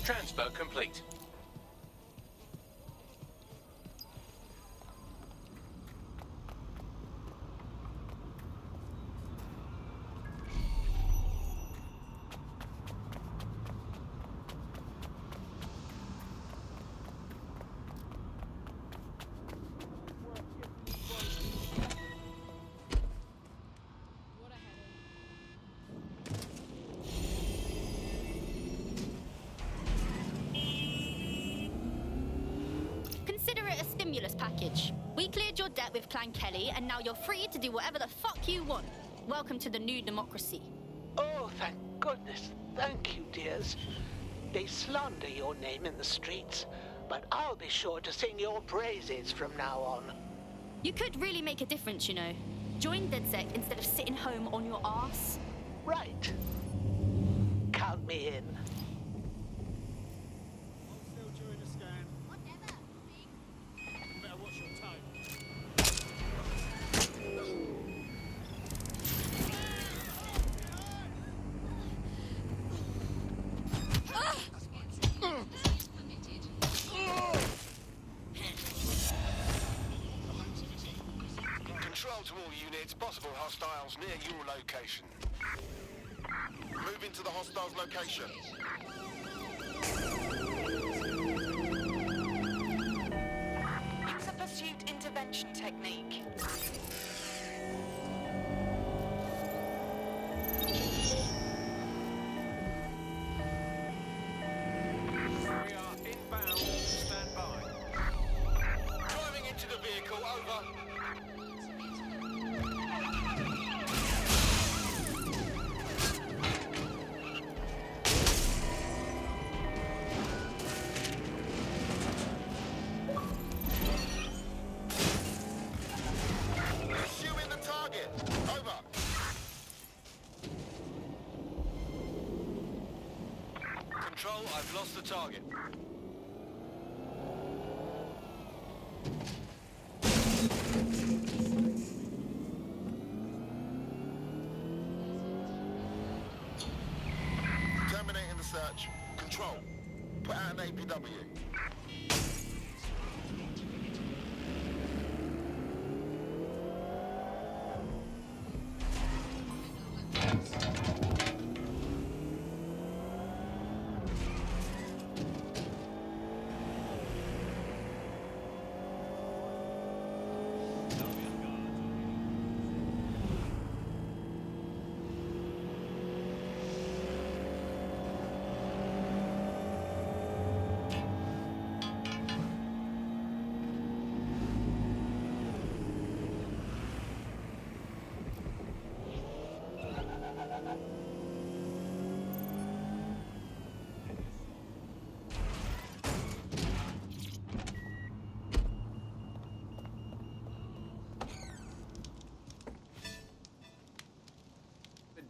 Transfer complete. Consider it a stimulus package. We cleared your debt with Clan Kelly, and now you're free to do whatever the fuck you want. Welcome to the new democracy. Oh, thank goodness. Thank you, dears. They slander your name in the streets, but I'll be sure to sing your praises from now on. You could really make a difference, you know. Join DedSec instead of sitting home on your arse. Right. Count me in. Still during the scan. Better watch your tone. Control to all units, possible hostiles near your location. Move into the hostiles' location. Use a pursuit intervention technique. We are inbound. Stand by. Driving into the vehicle, over. I've lost the target. Terminating the search. Control. Put out an APW.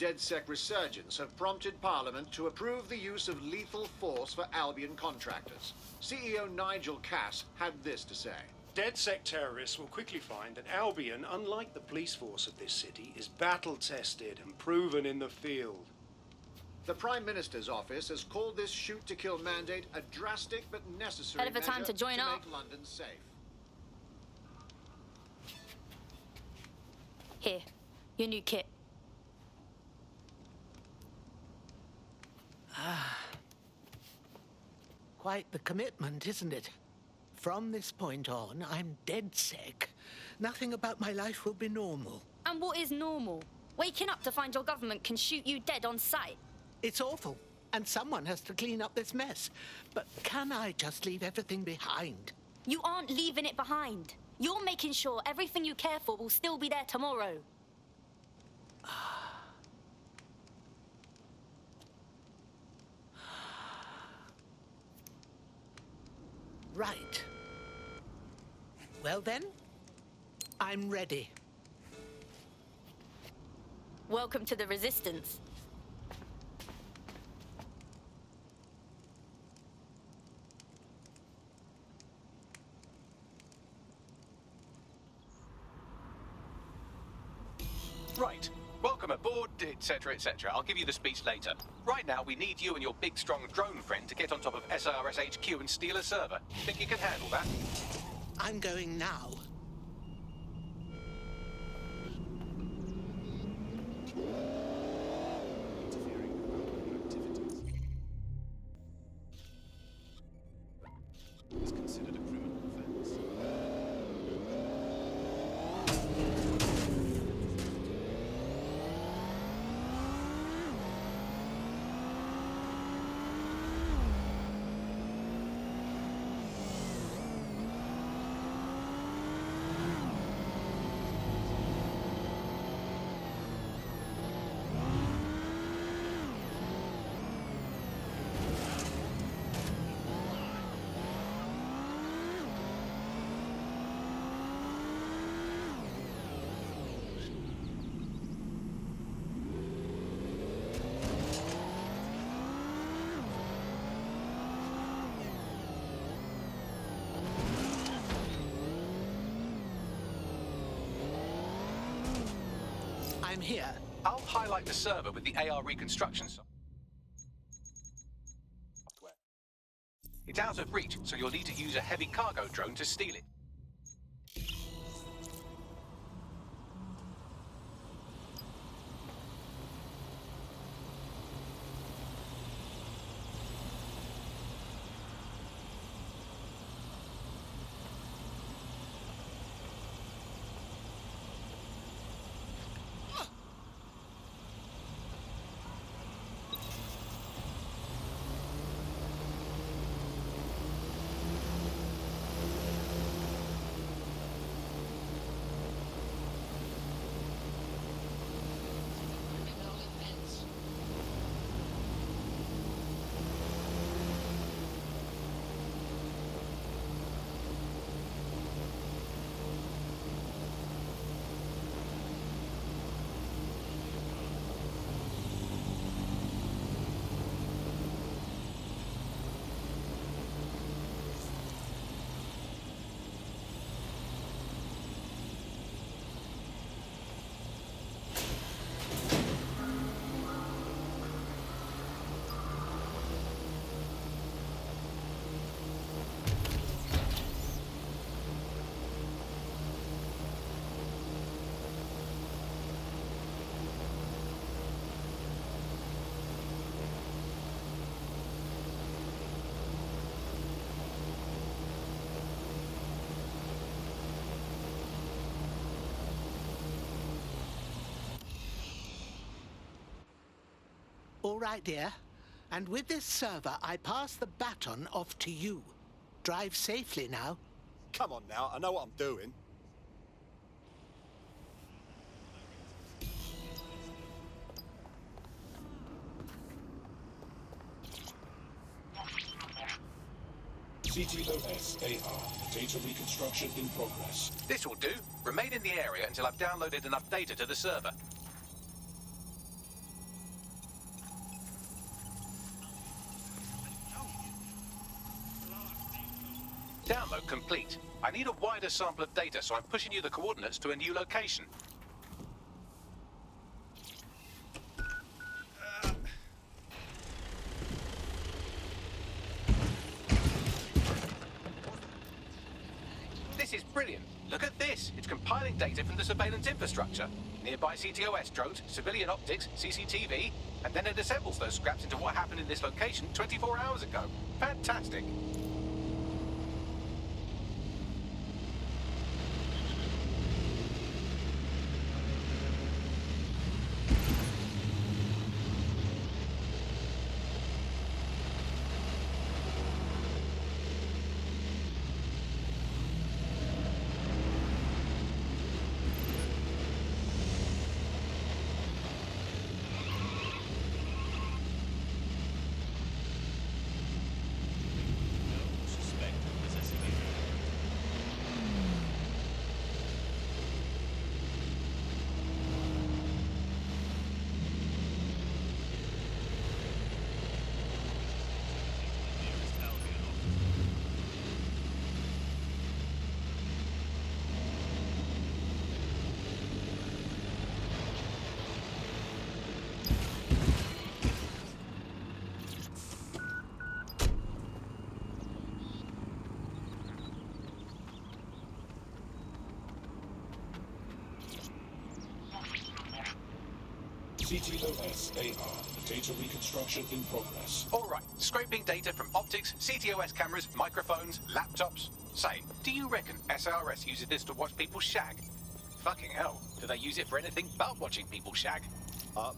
DedSec resurgence have prompted Parliament to approve the use of lethal force for Albion contractors. CEO Nigel Cass had this to say. DedSec terrorists will quickly find that Albion, unlike the police force of this city, is battle-tested and proven in the field. The Prime Minister's office has called this shoot-to-kill mandate a drastic but necessary Hell of a time measure to join up. make London safe. Here, your new kit. Quite the commitment, isn't it? From this point on, I'm DedSec. Nothing about my life will be normal. And what is normal? Waking up to find your government can shoot you dead on sight? It's awful, and someone has to clean up this mess. But can I just leave everything behind? You aren't leaving it behind. You're making sure everything you care for will still be there tomorrow. Right. Well then, I'm ready. Welcome to the Resistance. Right. Welcome aboard, etc., etc. I'll give you the speech later. Right now, we need you and your big, strong drone friend to get on top of SRS HQ and steal a server. Think you can handle that? I'm going now. It's considered a criminal offense. I'm here. I'll highlight the server with the AR reconstruction software. It's out of reach, so you'll need to use a heavy cargo drone to steal it. all right, dear. And with this server, I pass the baton off to you. Drive safely now. Come on now, I know what I'm doing. CTOS-AR. Data reconstruction in progress. This will do. Remain in the area until I've downloaded enough data to the server. Download complete. I need a wider sample of data, so I'm pushing you the coordinates to a new location. This is brilliant. Look at this. It's compiling data from the surveillance infrastructure. Nearby CTOS drones, civilian optics, CCTV, and then it assembles those scraps into what happened in this location 24 hours ago. Fantastic. CTOS-AR. Data reconstruction in progress. All right, scraping data from optics, CTOS cameras, microphones, laptops. Say, do you reckon SRS uses this to watch people shag? Fucking hell, do they use it for anything but watching people shag?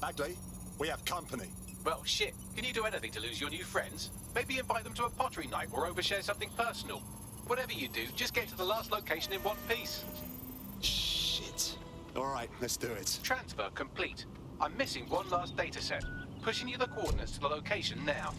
Bagley, we have company. Well, shit, can you do anything to lose your new friends? Maybe invite them to a pottery night or overshare something personal. Whatever you do, just get to the last location in one piece. Shit. All right, let's do it. Transfer complete. I'm missing one last data set. Pushing you the coordinates to the location now.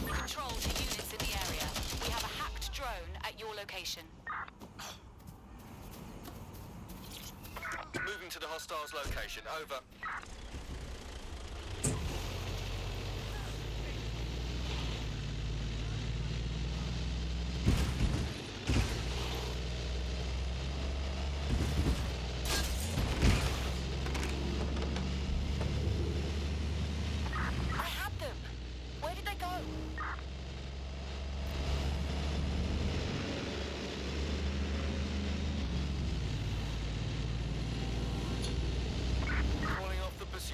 Control to units in the area. We have a hacked drone at your location. Moving to the hostiles' location. Over. I had them. Where did they go? Calling off the pursuit.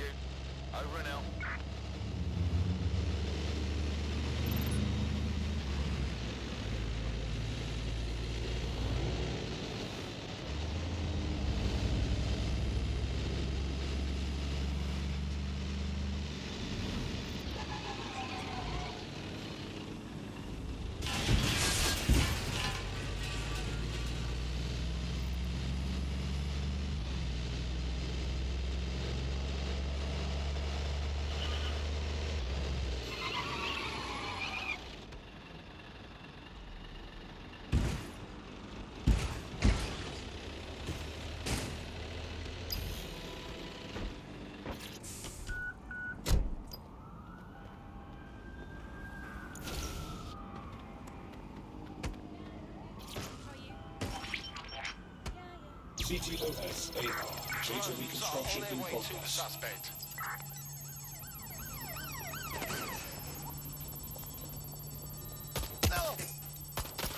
CTOS AR. Data reconstruction in progress. Suspect.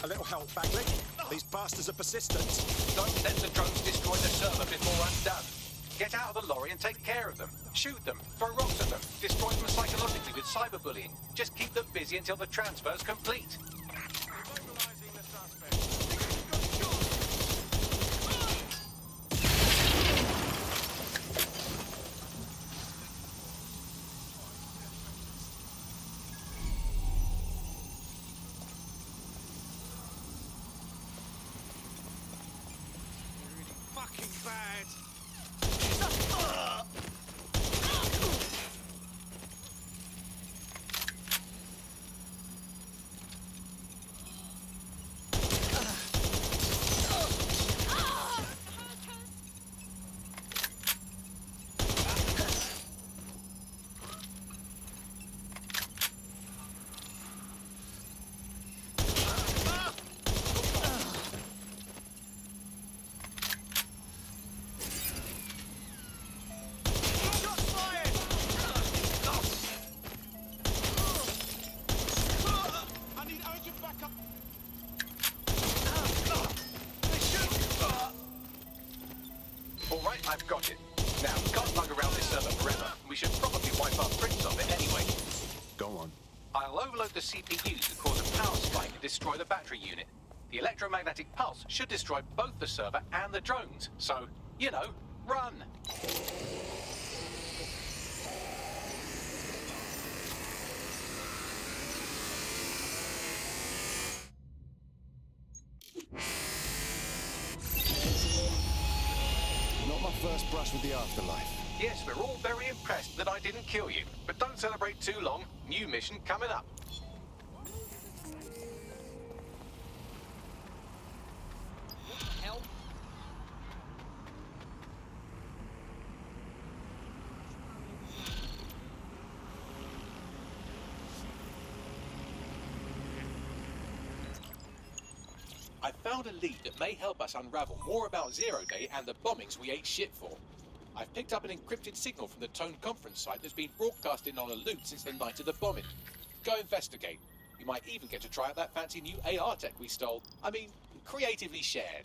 A little help, Bagley. These bastards are persistent. Don't let the drones destroy the server before I'm done. Get out of the lorry and take care of them. Shoot them, throw rocks at them, destroy them psychologically with cyberbullying. Just keep them busy until the transfer's complete. Fucking bad. Alright, I've got it. Now, we can't lug around this server forever. We should probably wipe our prints off it anyway. Go on. I'll overload the CPU to cause a power spike and destroy the battery unit. The electromagnetic pulse should destroy both the server and the drones. So, you know, run! Not my first brush with the afterlife. Yes, we're all very impressed that I didn't kill you. But don't celebrate too long. New mission coming up. I found a lead that may help us unravel more about Zero Day and the bombings we ate shit for. I've picked up an encrypted signal from the Tone conference site that's been broadcasting on a loop since the night of the bombing. Go investigate. You might even get to try out that fancy new AR tech we stole. I mean, creatively shared.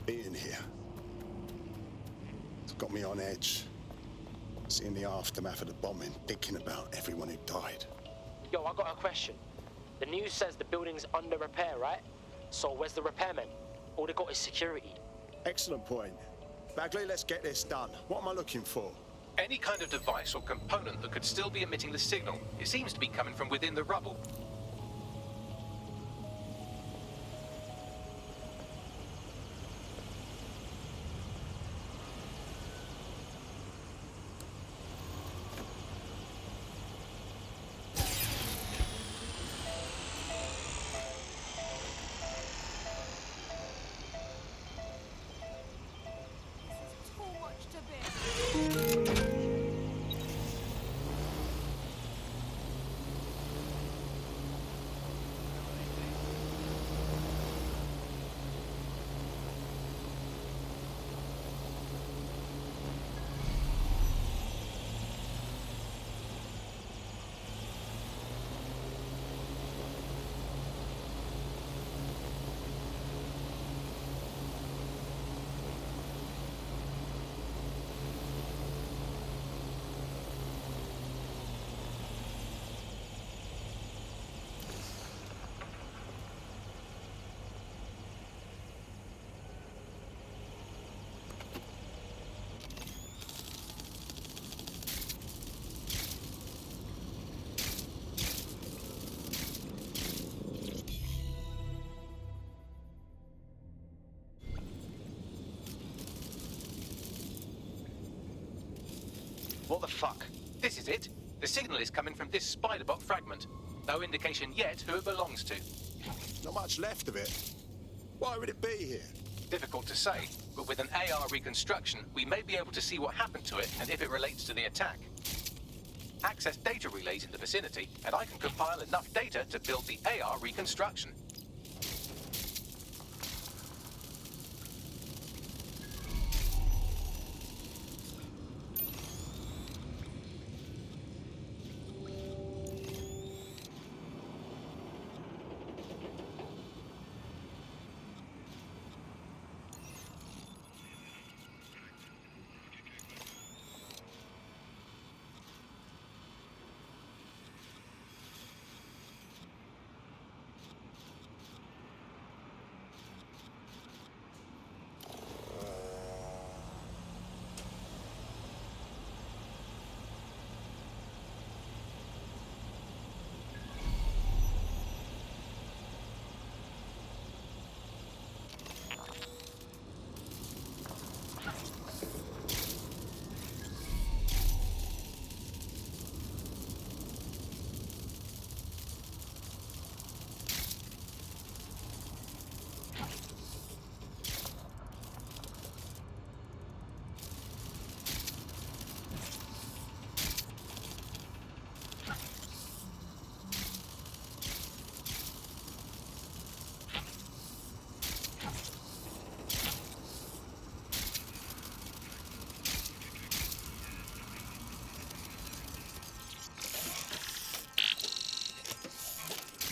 Being here. It's got me on edge. Seeing the aftermath of the bombing, thinking about everyone who died. Yo, I got a question. The news says the building's under repair, right? So where's the repairmen? All they got is security. Excellent point. Bagley, let's get this done. What am I looking for? Any kind of device or component that could still be emitting the signal. It seems to be coming from within the rubble. What the fuck? This is it. The signal is coming from this spider bot fragment. No indication yet who it belongs to. Not much left of it. Why would it be here? Difficult to say, but with an AR reconstruction, we may be able to see what happened to it and if it relates to the attack. Access data relays in the vicinity, and I can compile enough data to build the AR reconstruction.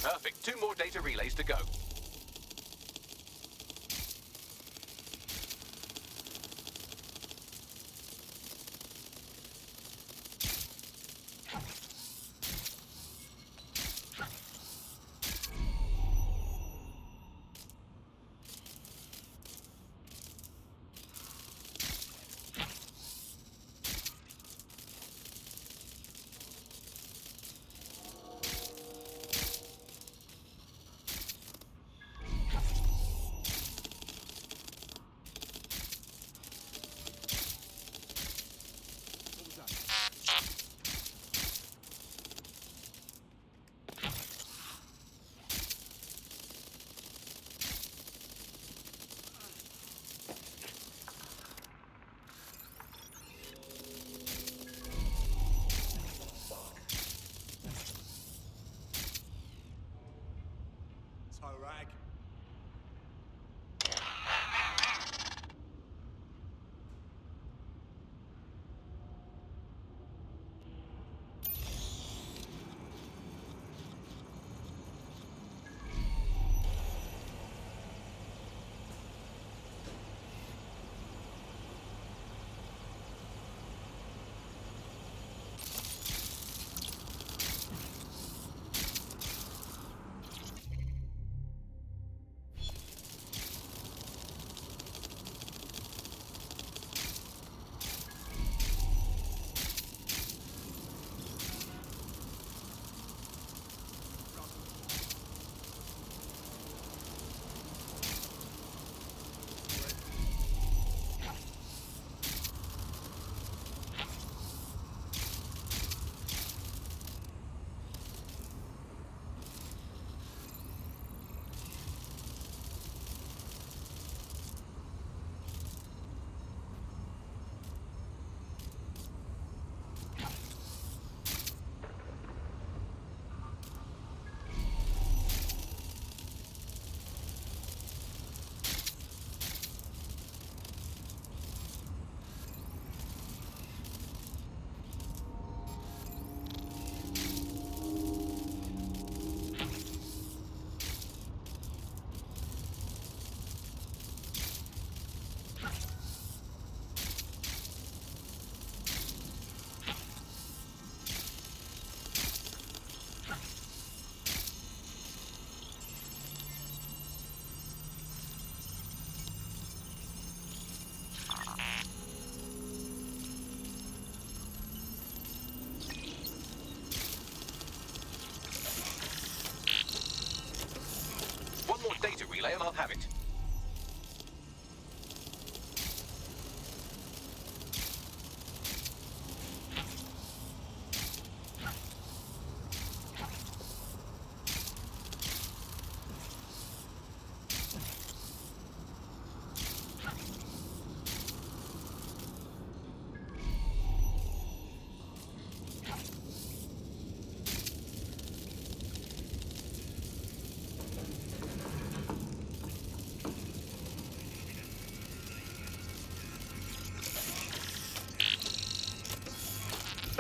Perfect. 2 more data relays to go.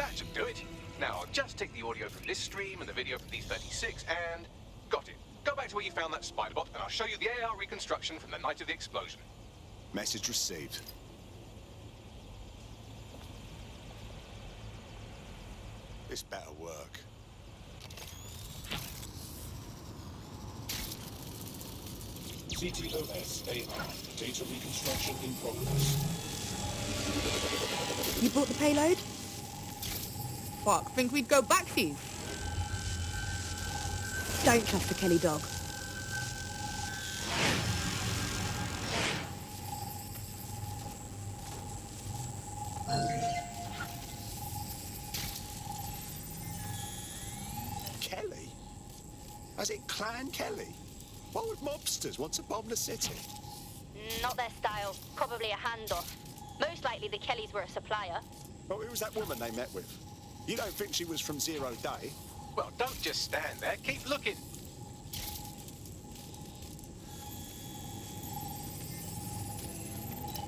That should do it. Now I'll just take the audio from this stream and the video from these 36 and... got it. Go back to where you found that spider bot and I'll show you the AR reconstruction from the night of the explosion. Message received. This better work. CTOS AR. Data reconstruction in progress. You brought the payload? Fuck, think we'd go back for you? Don't trust the Kelly dog. Kelly? As in Clan Kelly? Why would mobsters want to bomb the city? Not their style. Probably a handoff. Most likely the Kellys were a supplier. Well, who was that woman they met with? You don't think she was from Zero Day? Well, don't just stand there. Keep looking.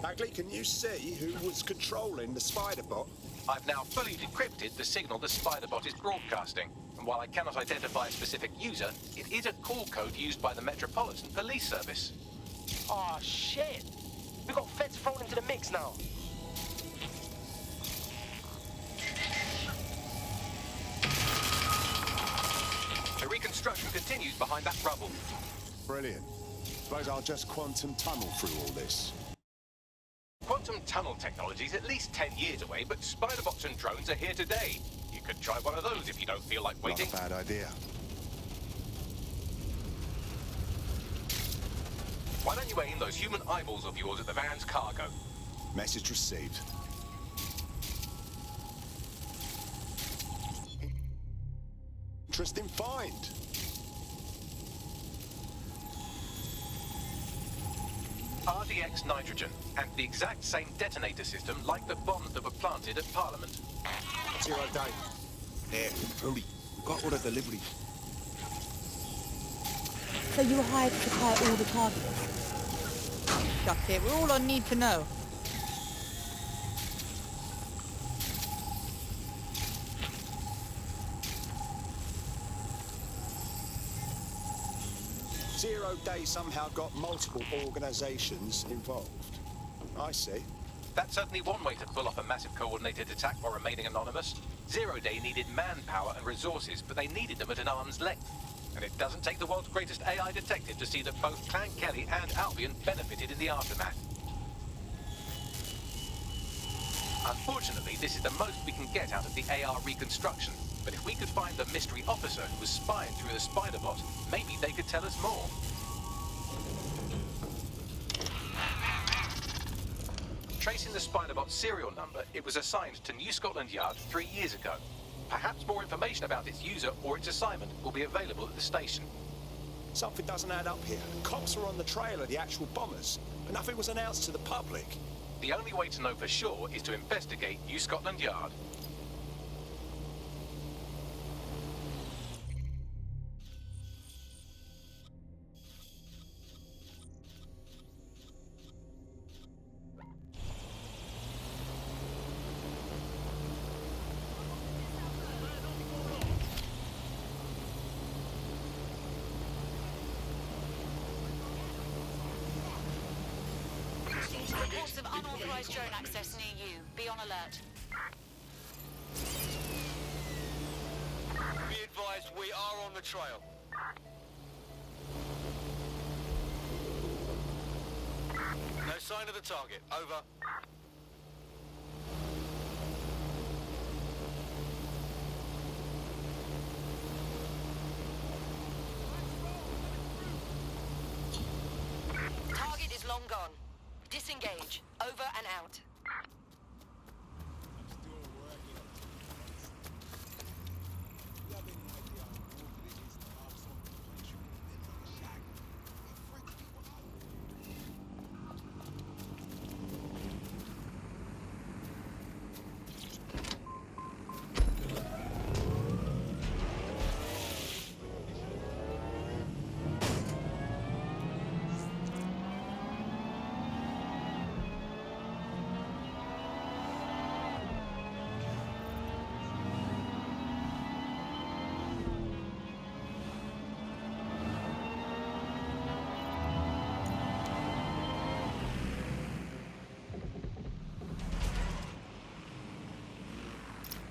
Bagley, can you see who was controlling the spider bot? I've now fully decrypted the signal the spider bot is broadcasting. And while I cannot identify a specific user, it is a call code used by the Metropolitan Police Service. Oh shit! We got feds thrown into the mix now. The reconstruction continues behind that rubble. Brilliant. Suppose I'll just quantum tunnel through all this. Quantum tunnel technology is at least 10 years away, but spider bots and drones are here today. You could try one of those if you don't feel like waiting. Not a bad idea. Why don't you aim those human eyeballs of yours at the van's cargo? Message received. Interesting find. RDX nitrogen, and the exact same detonator system like the bombs that were planted at Parliament. Zero Day. There, hurry. We've got all the deliveries. So you were hired to supply all the targets? That's it, we're all on need to know. Zero Day somehow got multiple organizations involved. I see. That's certainly one way to pull off a massive coordinated attack while remaining anonymous. Zero Day needed manpower and resources, but they needed them at an arm's length. And it doesn't take the world's greatest AI detective to see that both Clan Kelly and Albion benefited in the aftermath. Unfortunately, this is the most we can get out of the AR reconstruction. But if we could find the mystery officer who was spying through the spider bot, maybe they could tell us more. Tracing the spider bot's serial number, it was assigned to New Scotland Yard 3 years ago. Perhaps more information about its user or its assignment will be available at the station. Something doesn't add up here. Cops were on the trail of the actual bombers, but nothing was announced to the public. The only way to know for sure is to investigate New Scotland Yard. Reports of unauthorized drone access near you. Be on alert. Be advised, we are on the trail. No sign of the target. Over. Target is long gone. Disengage. Over and out.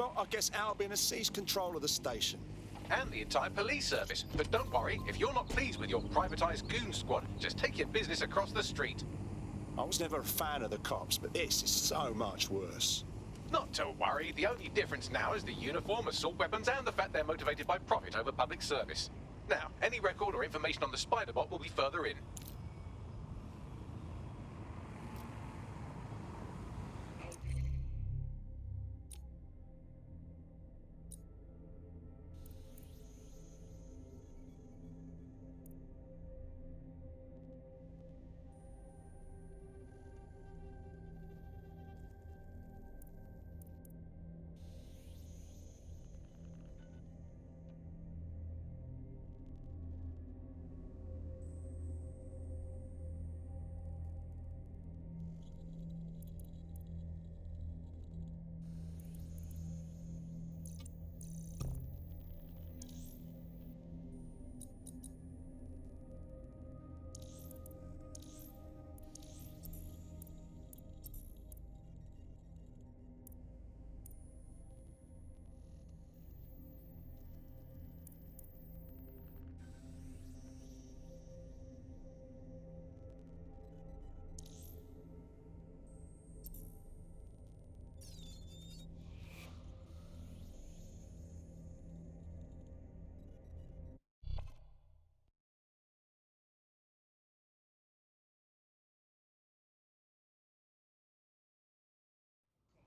Well, I guess Albion has seized control of the station. And the entire police service. But don't worry, if you're not pleased with your privatised goon squad, just take your business across the street. I was never a fan of the cops, but this is so much worse. Not to worry, the only difference now is the uniform, assault weapons, and the fact they're motivated by profit over public service. Now, any record or information on the Spider-Bot will be further in.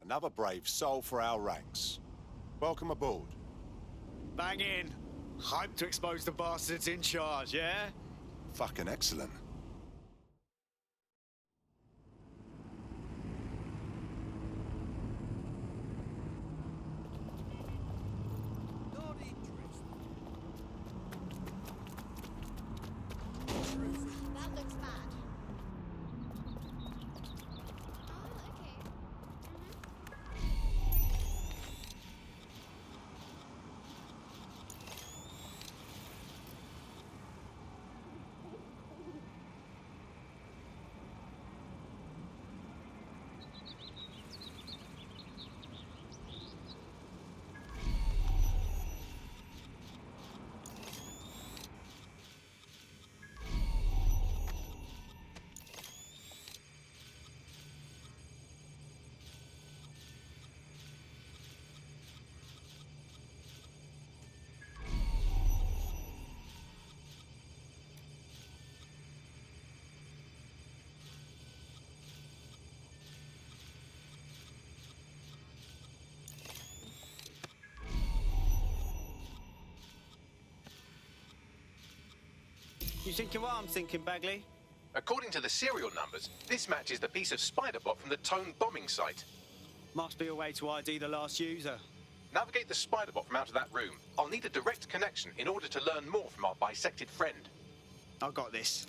Another brave soul for our ranks. Welcome aboard. Bang in. Hype to expose the bastards in charge, yeah? Fucking excellent. That looks bad. You thinking what I'm thinking, Bagley? According to the serial numbers, this matches the piece of Spider-Bot from the Tone bombing site. Must be a way to ID the last user. Navigate the Spider-Bot from out of that room. I'll need a direct connection in order to learn more from our bisected friend. I've got this.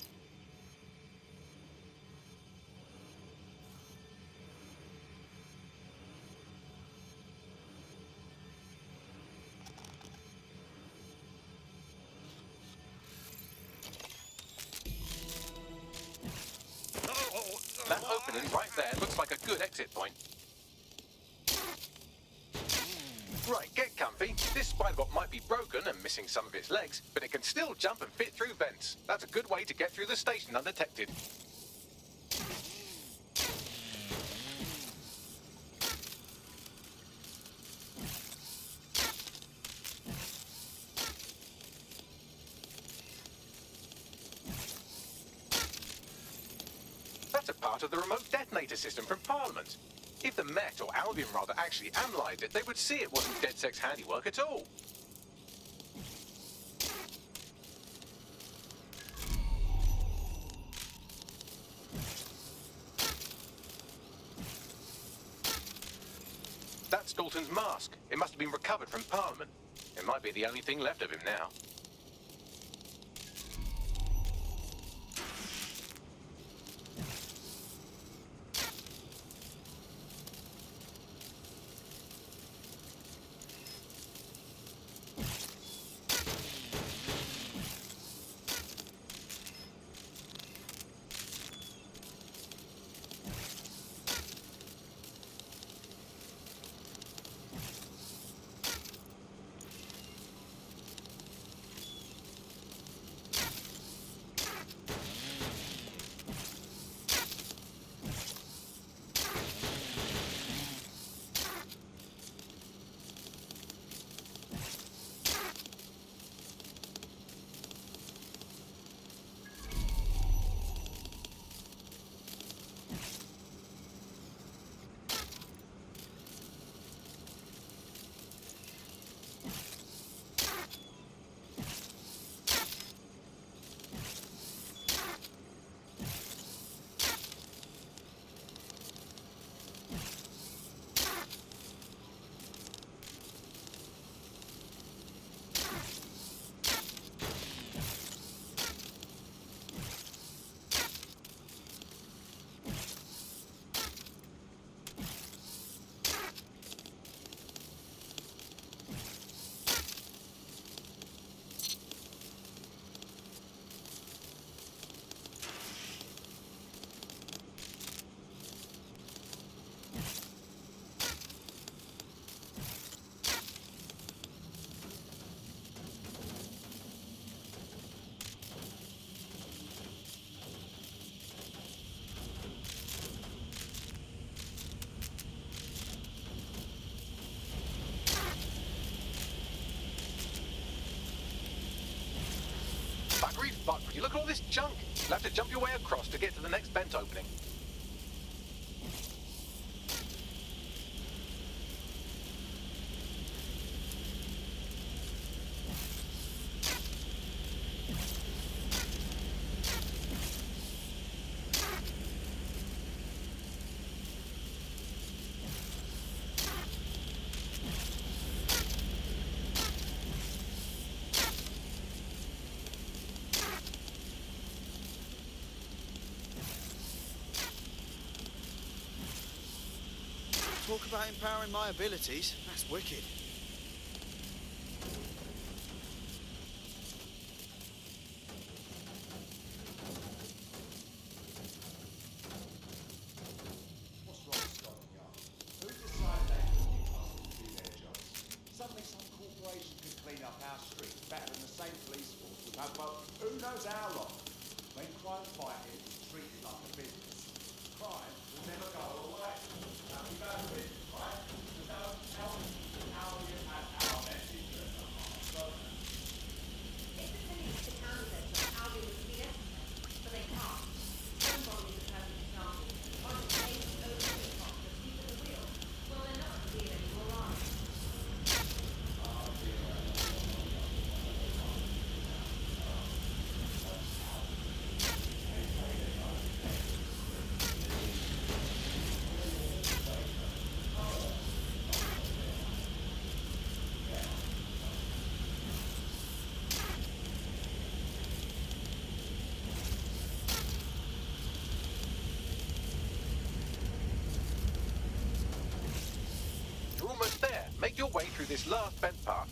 That opening right there looks like a good exit point. Right, get comfy. This Spider-Bot might be broken and missing some of its legs, but it can still jump and fit through vents. That's a good way to get through the station undetected. That's a part of the remote detonator system from Parliament. If the Met, or Albion rather, actually analysed it, they would see it wasn't DedSec's handiwork at all. That's Dalton's mask. It must have been recovered from Parliament. It might be the only thing left of him now. But would you look at all this junk? You'll have to jump your way across to get to the next vent opening. Talk about empowering my abilities. That's wicked. What's wrong, Scotland Yard? Who decided they couldn't trust them to do their jobs? Suddenly some corporation could clean up our streets better than the same police force would have, well, who knows how long? When crime fighting is treated like a business, crime will never go away. Now we go to business, right? There's no help how we have our best interest at heart. If the police could handle their job, Albion would be everywhere, but they can't. Somebody is a perfect example. Once they over the top, the people at the wheel, well, they're not going to be anymore, are they? You're almost there. Make your way through this last vent path.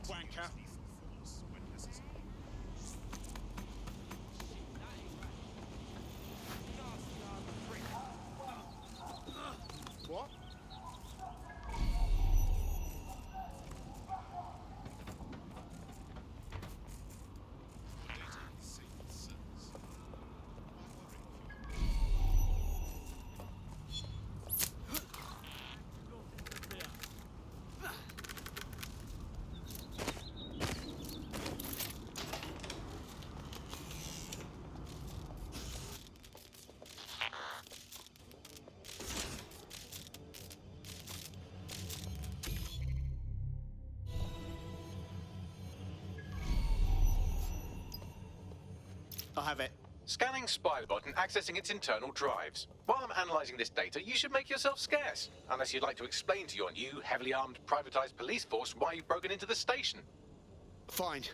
Wanker. What? I have it. Scanning Spiderbot and accessing its internal drives. While I'm analysing this data, you should make yourself scarce. Unless you'd like to explain to your new, heavily armed, privatised police force why you've broken into the station. Fine.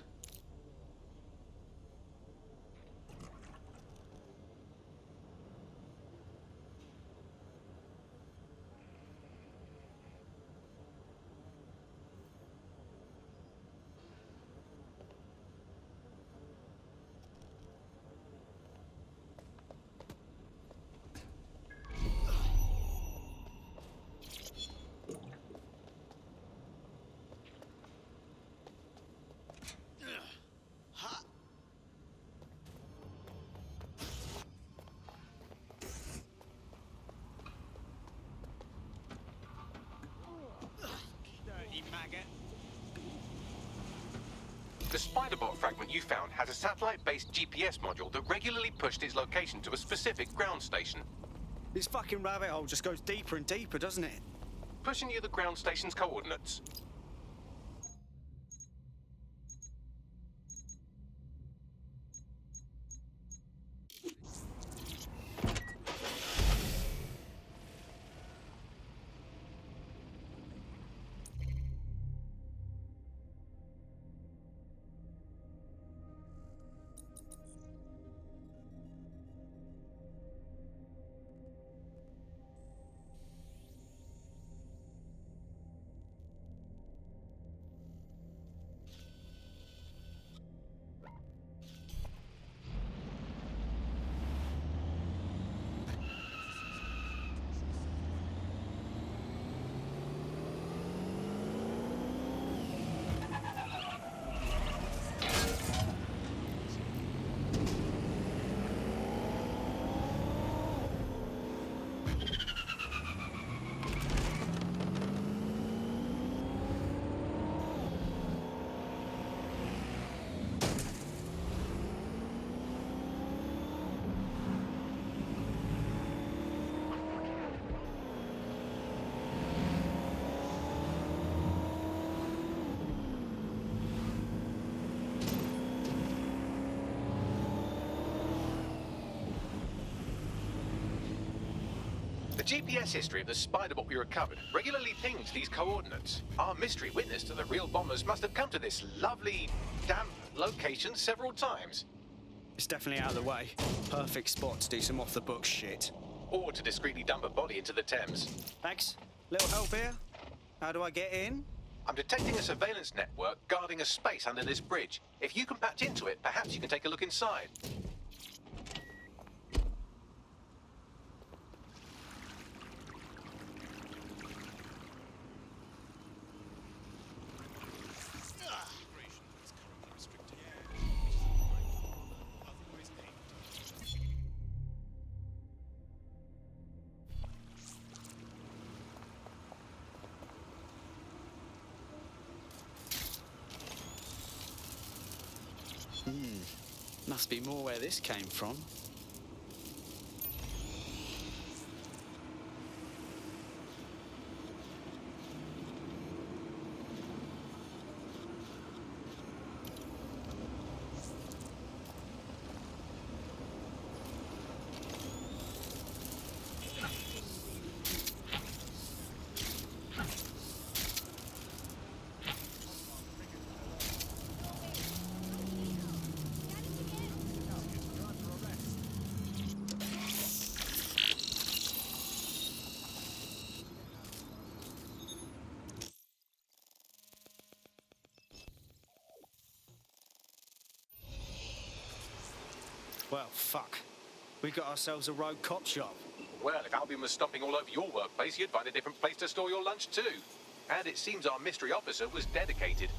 Dirty maggot. The Spiderbot fragment you found has a satellite-based GPS module that regularly pushed its location to a specific ground station. This fucking rabbit hole just goes deeper and deeper, doesn't it? Pushing you the ground station's coordinates. GPS history of the spider bot we recovered regularly pings these coordinates. Our mystery witness to the real bombers must have come to this lovely, damp location several times. It's definitely out of the way. Perfect spot to do some off-the-book shit. Or to discreetly dump a body into the Thames. Thanks. Little help here? How do I get in? I'm detecting a surveillance network guarding a space under this bridge. If you can patch into it, perhaps you can take a look inside. Must be more where this came from. Well, fuck. We got ourselves a rogue cop shop. Well, if Albion was stomping all over your workplace, you'd find a different place to store your lunch too. And it seems our mystery officer was dedicated.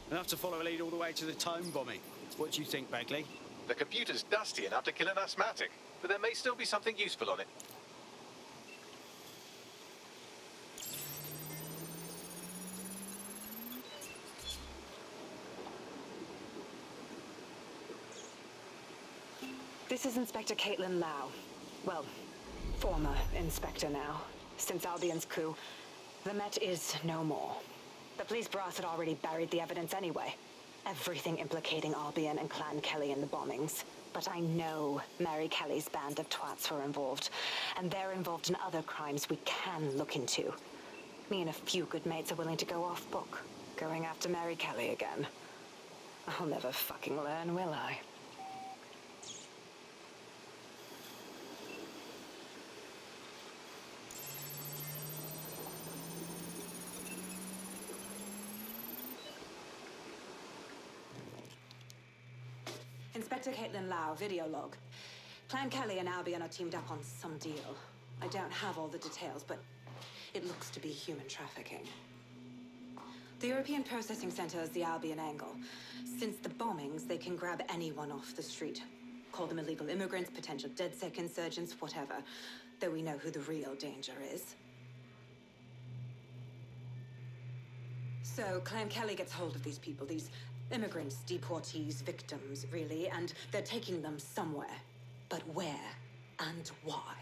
Enough to follow a lead all the way to the Tome bombing. What do you think, Bagley? The computer's dusty enough to kill an asthmatic, but there may still be something useful on it. This is Inspector Caitlin Lau. Well, former inspector now. Since Albion's coup, the Met is no more. The police brass had already buried the evidence anyway. Everything implicating Albion and Clan Kelly in the bombings. But I know Mary Kelly's band of twats were involved, and they're involved in other crimes we can look into. Me and a few good mates are willing to go off book, going after Mary Kelly again. I'll never fucking learn, will I? Inspector Caitlin Lau, video log. Clan Kelly and Albion are teamed up on some deal. I don't have all the details, but it looks to be human trafficking. The European Processing Center is the Albion angle. Since the bombings, they can grab anyone off the street. Call them illegal immigrants, potential DedSec insurgents, whatever. Though we know who the real danger is. So Clan Kelly gets hold of these people, these immigrants, deportees, victims, really, and they're taking them somewhere. But where and why?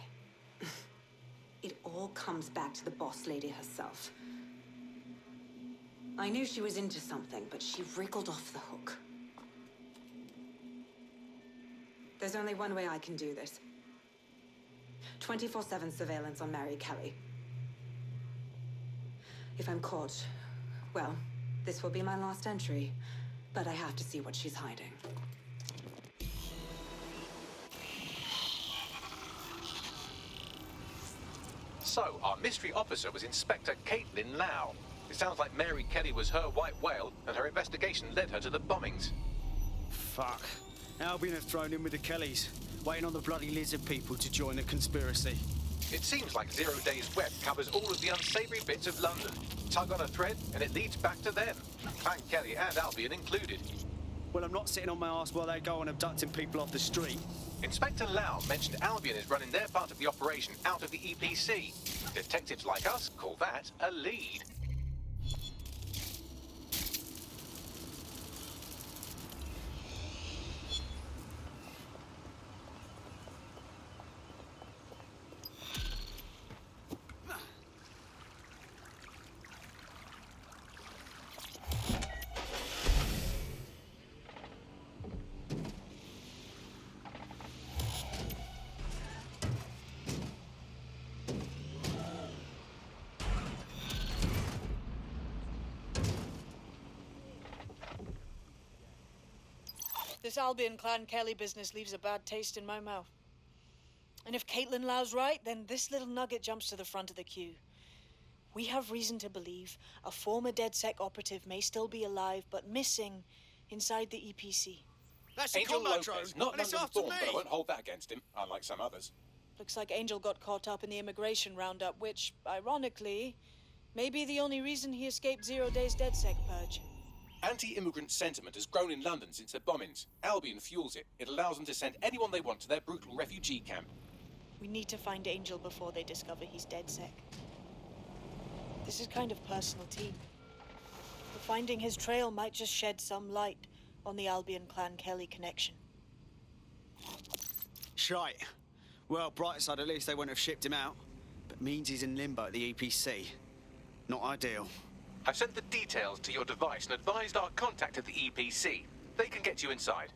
It all comes back to the boss lady herself. I knew she was into something, but she wriggled off the hook. There's only one way I can do this. 24/7 surveillance on Mary Kelly. If I'm caught, well, this will be my last entry. But I have to see what she's hiding. So, our mystery officer was Inspector Caitlin Lau. It sounds like Mary Kelly was her white whale, and her investigation led her to the bombings. Fuck. Albion have thrown in with the Kellys, waiting on the bloody lizard people to join the conspiracy. It seems like 0 Days Web covers all of the unsavory bits of London. Tug on a thread, and it leads back to them. Clan Kelly and Albion included. Well, I'm not sitting on my ass while they go on abducting people off the street. Inspector Lau mentioned Albion is running their part of the operation out of the EPC. Detectives like us call that a lead. This Albion Clan Kelly business leaves a bad taste in my mouth. And if Caitlin Lau's right, then this little nugget jumps to the front of the queue. We have reason to believe a former DedSec operative may still be alive, but missing inside the EPC. That's Angel Lopez, not London-born, but I won't hold that against him, unlike some others. Looks like Angel got caught up in the immigration roundup, which, ironically, may be the only reason he escaped 0 Days DedSec purge. Anti-immigrant sentiment has grown in London since the bombings. Albion fuels it. It allows them to send anyone they want to their brutal refugee camp. We need to find Angel before they discover he's DedSec. This is kind of personal, team. But finding his trail might just shed some light on the Albion Clan Kelly connection. Shite. Well, bright side, at least they wouldn't have shipped him out. But means he's in limbo at the EPC. Not ideal. I've sent the details to your device and advised our contact at the EPC. They can get you inside.